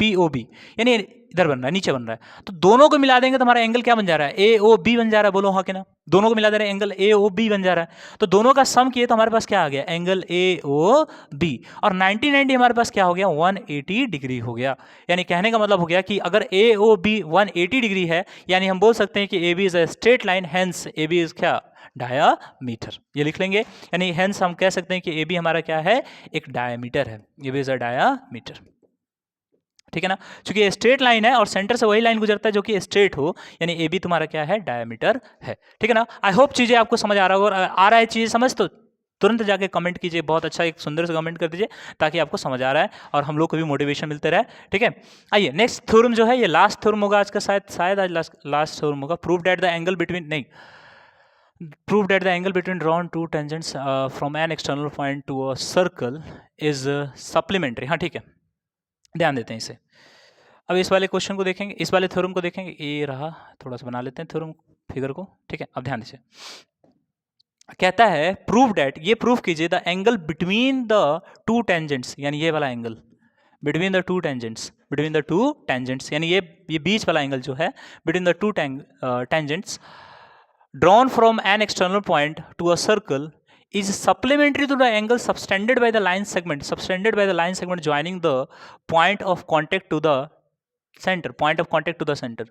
POB, यानी इधर बन रहा है, नीचे बन रहा है। तो दोनों को मिला देंगे तो हमारा एंगल क्या बन जा रहा है, AOB बन जा रहा है। बोलो हाँ कि ना, दोनों को मिला दे रहे हैं, एंगल AOB बन जा रहा है। तो दोनों का सम किए तो हमारे पास क्या आ गया, एंगल AOB। और 90 हमारे पास क्या हो गया, 180 डिग्री हो गया। यानी कहने का मतलब हो गया कि अगर AOB 180 डिग्री है, यानी हम बोल सकते हैं कि AB is a straight line, hence AB is क्या, डायामीटर। ये लिख लेंगे, यानी हेंस हम कह सकते हैं कि AB हमारा क्या है, एक डायामीटर है, AB इज अ डायामीटर। ठीक है ना, क्योंकि ये स्ट्रेट लाइन है और सेंटर से वही लाइन गुजरता है जो कि स्ट्रेट हो, यानी AB तुम्हारा क्या है, डायमीटर है। ठीक है ना, आई होप चीजें आपको समझ आ रहा होगा, और आ रहा है चीजें समझ तो तुरंत जाके कमेंट कीजिए, बहुत अच्छा एक सुंदर से कमेंट कर दीजिए ताकि आपको समझ आ रहा है और हम लोग को भी मोटिवेशन मिलते रहे। ठीक है, आइए नेक्स्ट थ्योरम जो है, ये लास्ट थ्योरम होगा आज का, शायद आज लास्ट थ्योरम होगा। Prove that the angle between, नहीं, prove that the angle between drawn two tangents from an external point to a circle is supplementary। हाँ ठीक है, ध्यान देते हैं इसे। अब इस वाले क्वेश्चन को देखेंगे, इस वाले थ्योरम को देखेंगे, ये रहा, थोड़ा सा बना लेते हैं थ्योरम फिगर को। ठीक है, अब ध्यान दीजिए, कहता है प्रूव डेट, ये प्रूफ कीजिए, the angle between the two tangents, यानी ये वाला angle between the two tangents, यानी ये बीच वाला एंगल जो है between the two tangents drawn from an external point to a circle is supplementary to the angle subtended by the line segment joining the point of contact to the center।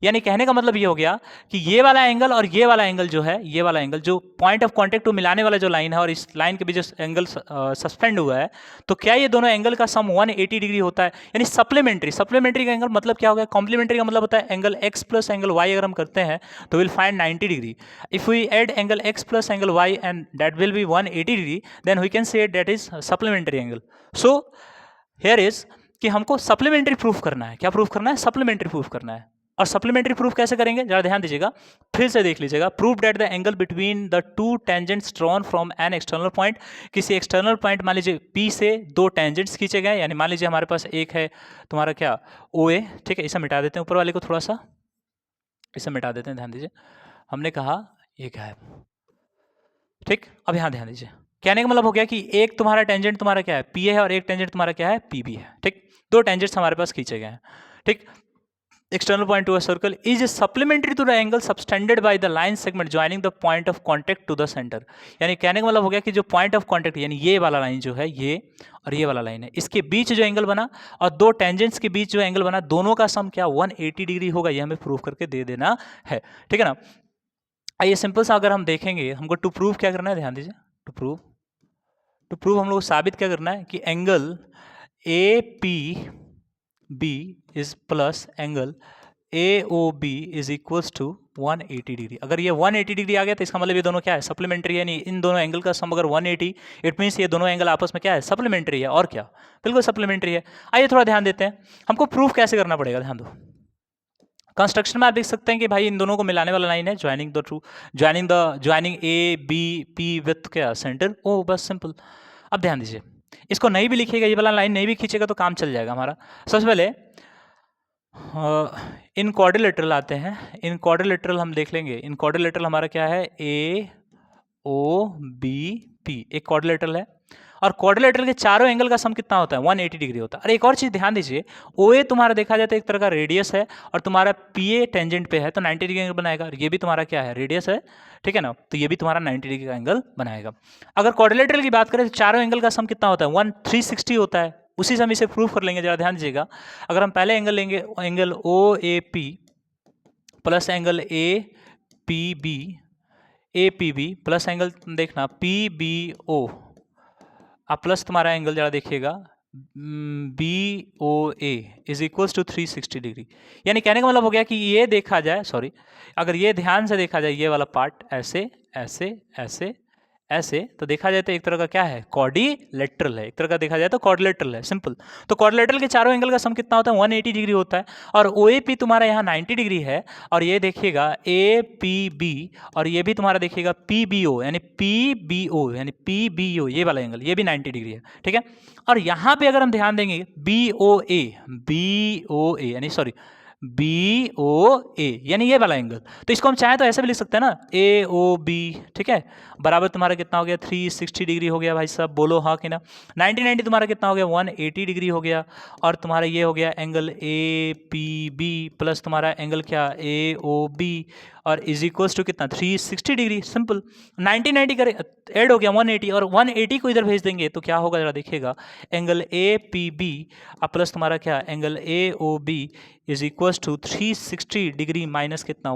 यानी कहने का मतलब ये हो गया कि ये वाला एंगल और ये वाला एंगल जो है, ये वाला एंगल जो पॉइंट ऑफ कांटेक्ट को मिलाने वाला जो लाइन है और इस लाइन के बीच जो एंगल सस्पेंड हुआ है, तो क्या ये दोनों एंगल का सम 180 डिग्री होता है। यानी सप्लीमेंट्री का एंगल मतलब क्या हो गया, कॉम्प्लीमेंट्री का मतलब होता है angle x plus angle y अगर हम करते हैं तो will find 90 degree. If we add angle x plus angle y and that will be 180 degree, then we can say that is supplementary angle. So here is कि हमको supplementary proof करना है। क्या प्रूफ करना है, सप्लीमेंट्री प्रूफ करना है। और सप्लीमेंट्री प्रूफ कैसे करेंगे, जरा ध्यान दीजिएगा, फिर से देख लीजिएगा। Prove that the angle between the two tangents drawn from an external point, किसी एक्सटर्नल पॉइंट मान लीजिए P से दो टेंजेंट्स खींचे गए, यानी मान लीजिए हमारे पास एक है तुम्हारा क्या OA। ठीक है, इसे मिटा देते हैं, ऊपर वाले को थोड़ा सा इसे मिटा देते हैं, ध्यान दीजिए, हमने कहा ये क्या है। ठीक, अब यहाँ ध्यान दीजिए, कहने का मतलब हो गया कि एक तुम्हारा टेंजेंट तुम्हारा क्या है, PA है, और एक टेंजेंट तुम्हारा क्या है, PB है। ठीक, दो टेंजेंट्स हमारे पास खींचे गए हैं। ठीक, external point to a circle is supplementary to the angle subtended by the line segment joining the point of contact to the center। यानी कहने का मतलब हो गया कि जो point of contact, यानी ये वाला लाइन जो है, ये और ये वाला लाइन है, इसके बीच जो एंगल बना और दो टेंजेंट्स के बीच जो एंगल बना, दोनों का सम क्या 180 डिग्री होगा। ये हमें प्रूफ करके दे देना है। ठीक है ना, आइए सिंपल सा अगर हम देखेंगे, हमको टू प्रूव क्या करना है, ध्यान दीजिए, टू प्रूव हम लोग को साबित क्या करना है कि angle AP B is plus angle AOB is equals to 180 degree. अगर ये 180 डिग्री आ गया तो इसका मतलब ये दोनों क्या है, सप्लीमेंट्री है। नहीं, इन दोनों एंगल का सम अगर 180, इट मीन्स ये दोनों एंगल आपस में क्या है, सप्लीमेंट्री है। और क्या, बिल्कुल सप्लीमेंट्री है। आइए थोड़ा ध्यान देते हैं, हमको प्रूफ कैसे करना पड़ेगा, ध्यान दो। कंस्ट्रक्शन में आप देख सकते हैं कि भाई इन दोनों को मिलाने वाला लाइन है, ज्वाइनिंग ABP विथ क्या, सेंटर ओ, बस सिंपल। अब ध्यान दीजिए, इसको नहीं भी लिखिएगा, ये वाला लाइन नहीं भी खींचेगा तो काम चल जाएगा हमारा। सबसे पहले इन क्वाड्रिलेटरल आते हैं। इन क्वाड्रिलेटरल हम देख लेंगे। इन क्वाड्रिलेटरल हमारा क्या है, AOBP एक क्वाड्रिलेटरल है। और क्वाड्रिलेटरल के चारों एंगल का सम कितना होता है, 180 डिग्री होता है। और एक और चीज ध्यान दीजिए, OA तुम्हारा देखा जाए तो एक तरह का रेडियस है, और तुम्हारा PA टेंजेंट पे है तो 90 डिग्री एंगल बनाएगा। और ये भी तुम्हारा क्या है, रेडियस है, ठीक है ना, तो ये भी तुम्हारा 90 डिग्री का एंगल बनाएगा। अगर क्वाड्रिलेटरल की बात करें तो चारों एंगल का सम कितना होता है, 360 होता है। उसी से हम इसे प्रूफ कर लेंगे, जरा ध्यान दीजिएगा। अगर हम पहले एंगल लेंगे, angle OAP plus angle APB plus angle देखना PBO, आप प्लस तुम्हारा एंगल जरा देखिएगा BOA is equal to 360 degree. यानी कहने का मतलब हो गया कि ये देखा जाए, सॉरी, अगर ये ध्यान से देखा जाए, ये वाला पार्ट ऐसे ऐसे ऐसे ऐसे, तो देखा जाए तो एक तरह का क्या है, क्वाड्रिलेटरल है। एक तरह का देखा जाए तो क्वाड्रिलेटरल है, सिंपल। तो क्वाड्रिलेटरल के चारों एंगल का सम कितना होता है, 180 डिग्री होता है। और OAP तुम्हारा यहाँ 90 डिग्री है, और ये देखिएगा APB, और ये भी तुम्हारा देखिएगा PBO यानी PBO ये वाला एंगल, ये भी 90 डिग्री है, ठीक है। और यहाँ पे अगर हम ध्यान देंगे BOA यानी सॉरी BOA यानी ये वाला एंगल, तो इसको हम चाहें तो ऐसे भी लिख सकते हैं ना, AOB, ठीक है, बराबर तुम्हारा कितना हो गया, 360 डिग्री हो गया। भाई साहब बोलो हाँ कि ना। 90 तुम्हारा कितना हो गया, 180 डिग्री हो गया। और तुम्हारा ये हो गया एंगल APB प्लस तुम्हारा एंगल क्या, AOB, और इज इक्वल्स टू कितना, 360 डिग्री, सिंपल। 90 करे ऐड हो गया 180, और 180 को इधर भेज देंगे तो क्या होगा, जरा देखिएगा, एंगल APB प्लस तुम्हारा क्या, angle AOB is equals to 360 degree minus कितना,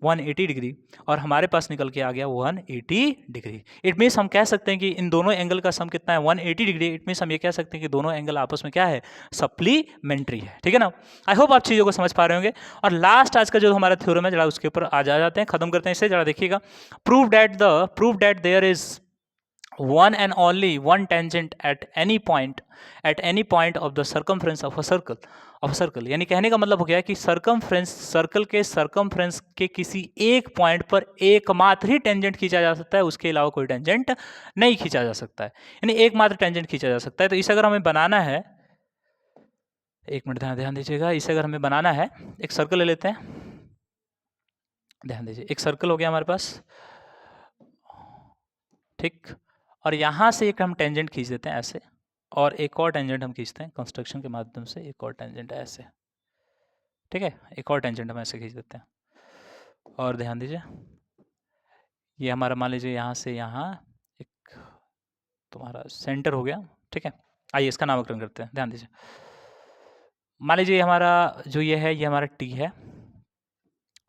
180 डिग्री, और हमारे पास निकल के आ गया 180 डिग्री। इट मीन्स हम कह सकते हैं कि इन दोनों एंगल का सम कितना है, 180 डिग्री। इट मीन्स हम ये कह सकते हैं कि दोनों एंगल आपस में क्या है, सप्लीमेंट्री है, ठीक है ना। आई होप आप चीज़ों को समझ पा रहे होंगे। और लास्ट आज का जो हमारा थ्योरम है, जरा उसके ऊपर आ जाते हैं, खत्म करते हैं इसे। जरा देखिएगा, prove that there is one and only one tangent at any point of the circumference of a circle। यानी कहने का मतलब हो गया कि सर्कल के सर्कमफ्रेंस के किसी एक पॉइंट पर एकमात्र ही टेंजेंट खींचा जा सकता है, उसके अलावा कोई टेंजेंट नहीं खींचा जा सकता है। यानी एकमात्र टेंजेंट खींचा जा सकता है। तो इसे अगर हमें बनाना है, एक मिनट ध्यान दीजिएगा, इसे अगर हमें बनाना है, एक सर्कल ले लेते हैं, ध्यान दीजिए, एक सर्कल हो गया हमारे पास, ठीक। और यहाँ से एक हम टेंजेंट खींच देते हैं ऐसे, और एक और टेंजेंट हम खींचते हैं कंस्ट्रक्शन के माध्यम से, एक और टेंजेंट ऐसे, ठीक है, एक और टेंजेंट हम ऐसे खींच देते हैं। और ध्यान दीजिए, ये हमारा मान लीजिए यहाँ से यहाँ एक तुम्हारा सेंटर हो गया, ठीक है। आइए इसका नामकरण करते हैं, ध्यान दीजिए। मान लीजिए हमारा जो ये है, ये हमारा T है,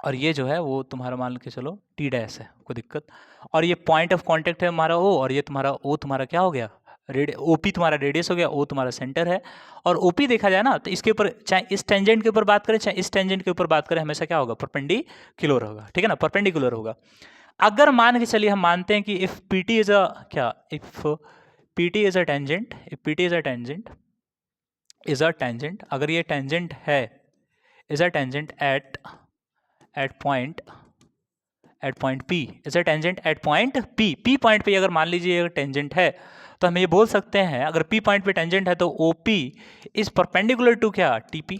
और ये जो है वो तुम्हारा मान के चलो T डैश है, कोई दिक्कत। और ये पॉइंट ऑफ कांटेक्ट है हमारा O, और ये तुम्हारा O तुम्हारा क्या हो गया, OP तुम्हारा रेडियस हो गया, O तुम्हारा सेंटर है। और OP देखा जाए ना तो इसके ऊपर, चाहे इस टेंजेंट के ऊपर बात करें चाहे इस टेंजेंट के ऊपर बात करें, हमेशा क्या होगा, परपेंडिकुलर होगा, ठीक है ना, परपेंडिकुलर होगा। अगर मान के चलिए हम मानते हैं कि इफ PT इज अ क्या, if PT is a tangent, if PT is a tangent, अगर ये टेंजेंट है, is a tangent at point P, is a tangent at point P point पे अगर मान लीजिए अगर टेंजेंट है, तो हम ये बोल सकते हैं, अगर P पॉइंट पे टेंजेंट है तो OP इज परपेंडिकुलर टू क्या, TP।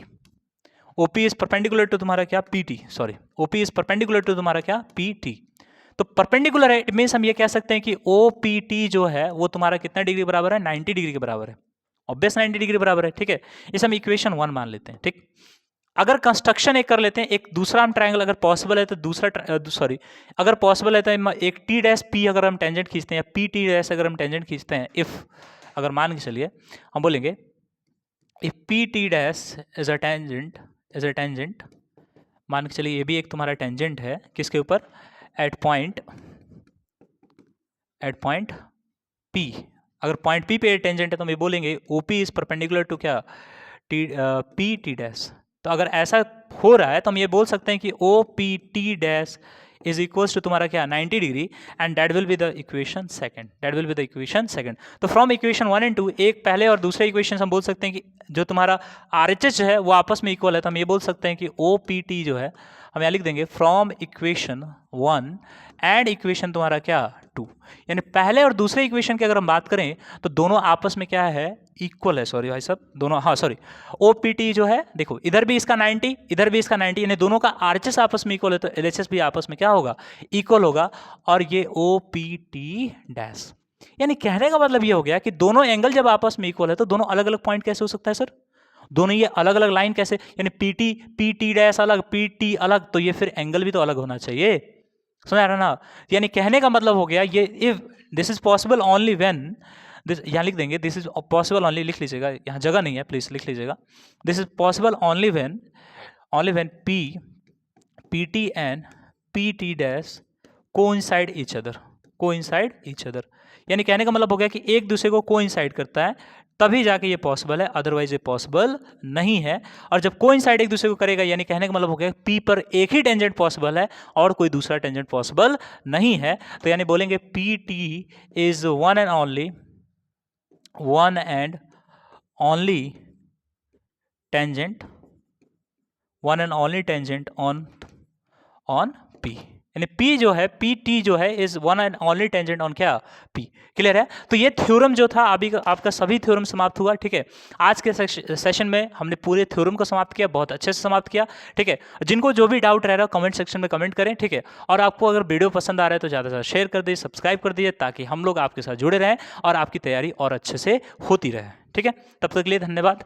OP is perpendicular to तुम्हारा क्या, PT, sorry, OP is perpendicular to तुम्हारा क्या, PT। तो परपेंडिकुलर है, इट मीन्स हम ये कह सकते हैं कि OPT जो है वो तुम्हारा कितना डिग्री बराबर है, 90 डिग्री के बराबर है, ऑब्वियस 90 डिग्री बराबर है, ठीक है। इसे हम इक्वेशन 1 मान लेते हैं, ठीक। अगर कंस्ट्रक्शन एक कर लेते हैं, एक दूसरा हम ट्रायंगल अगर पॉसिबल है तो अगर पॉसिबल है तो एक T डैश P अगर हम टेंजेंट खींचते हैं, या PT डैश अगर हम टेंजेंट खींचते हैं, इफ अगर मान के चलिए हम बोलेंगे if PT dash is a tangent, मान के चलिए ये भी एक तुम्हारा टेंजेंट है, किसके ऊपर, एट पॉइंट P। अगर पॉइंट P पे टेंजेंट है तो हम ये बोलेंगे OP इज परपेंडिकुलर टू क्या, पी टी डैश। तो अगर ऐसा हो रहा है तो हम ये बोल सकते हैं कि O P T dash is equals to तुम्हारा क्या 90 degree, and that will be the equation second, that will be the equation second. तो फ्रॉम इक्वेशन 1 एंड 2 एक पहले और दूसरे इक्वेशन हम बोल सकते हैं कि जो तुम्हारा RHS है वो आपस में इक्वल है, तो हम ये बोल सकते हैं कि OPT जो है हम यहाँ लिख देंगे फ्रॉम इक्वेशन 1 एंड इक्वेशन तुम्हारा क्या 2, यानी पहले और दूसरे इक्वेशन की अगर हम बात करें तो दोनों आपस में क्या है इक्वल है। सॉरी भाई साहब, दोनों, हाँ सॉरी, OPT जो है देखो इधर भी इसका 90 इधर भी इसका 90, यानी दोनों का RHS आपस में इक्वल है, तो LHS भी आपस में क्या होगा इक्वल होगा, और ये OPT डैश। यानी कहने का मतलब ये हो गया कि दोनों एंगल जब आपस में इक्वल है तो दोनों अलग अलग पॉइंट कैसे हो सकता है सर, दोनों ये अलग अलग लाइन कैसे, यानी PT डैश अलग PT अलग, तो ये फिर एंगल भी तो अलग होना चाहिए, समझ आ रहा ना। यानी कहने का मतलब हो गया ये, if this is possible only when this, यहाँ लिख देंगे दिस इज पॉसिबल ओनली, लिख लीजिएगा, यहाँ जगह नहीं है प्लीज लिख लीजिएगा, this is possible only when PT and PT dash coincide each other, यानी कहने का मतलब हो गया कि एक दूसरे को कोइंसाइड करता है तभी जाके ये पॉसिबल है, अदरवाइज ये पॉसिबल नहीं है। और जब कोइंसाइड एक दूसरे को करेगा, यानी कहने का मतलब हो गया P पर एक ही टेंजेंट पॉसिबल है और कोई दूसरा टेंजेंट पॉसिबल नहीं है, तो यानी बोलेंगे PT is one and only tangent on P, यानी P जो है PT जो है is one and only tangent on क्या P। क्लियर है। तो ये थ्योरम जो था अभी आपका सभी थ्योरम समाप्त हुआ, ठीक है। आज के सेशन में हमने पूरे थ्योरम को समाप्त किया, बहुत अच्छे से समाप्त किया, ठीक है। जिनको जो भी डाउट रह रहा है कमेंट सेक्शन में कमेंट करें, ठीक है। और आपको अगर वीडियो पसंद आ रहा है तो ज़्यादा से ज़्यादा शेयर कर दीजिए, सब्सक्राइब कर दीजिए, ताकि हम लोग आपके साथ जुड़े रहें और आपकी तैयारी और अच्छे से होती रहे, ठीक है। तब तक के लिए धन्यवाद।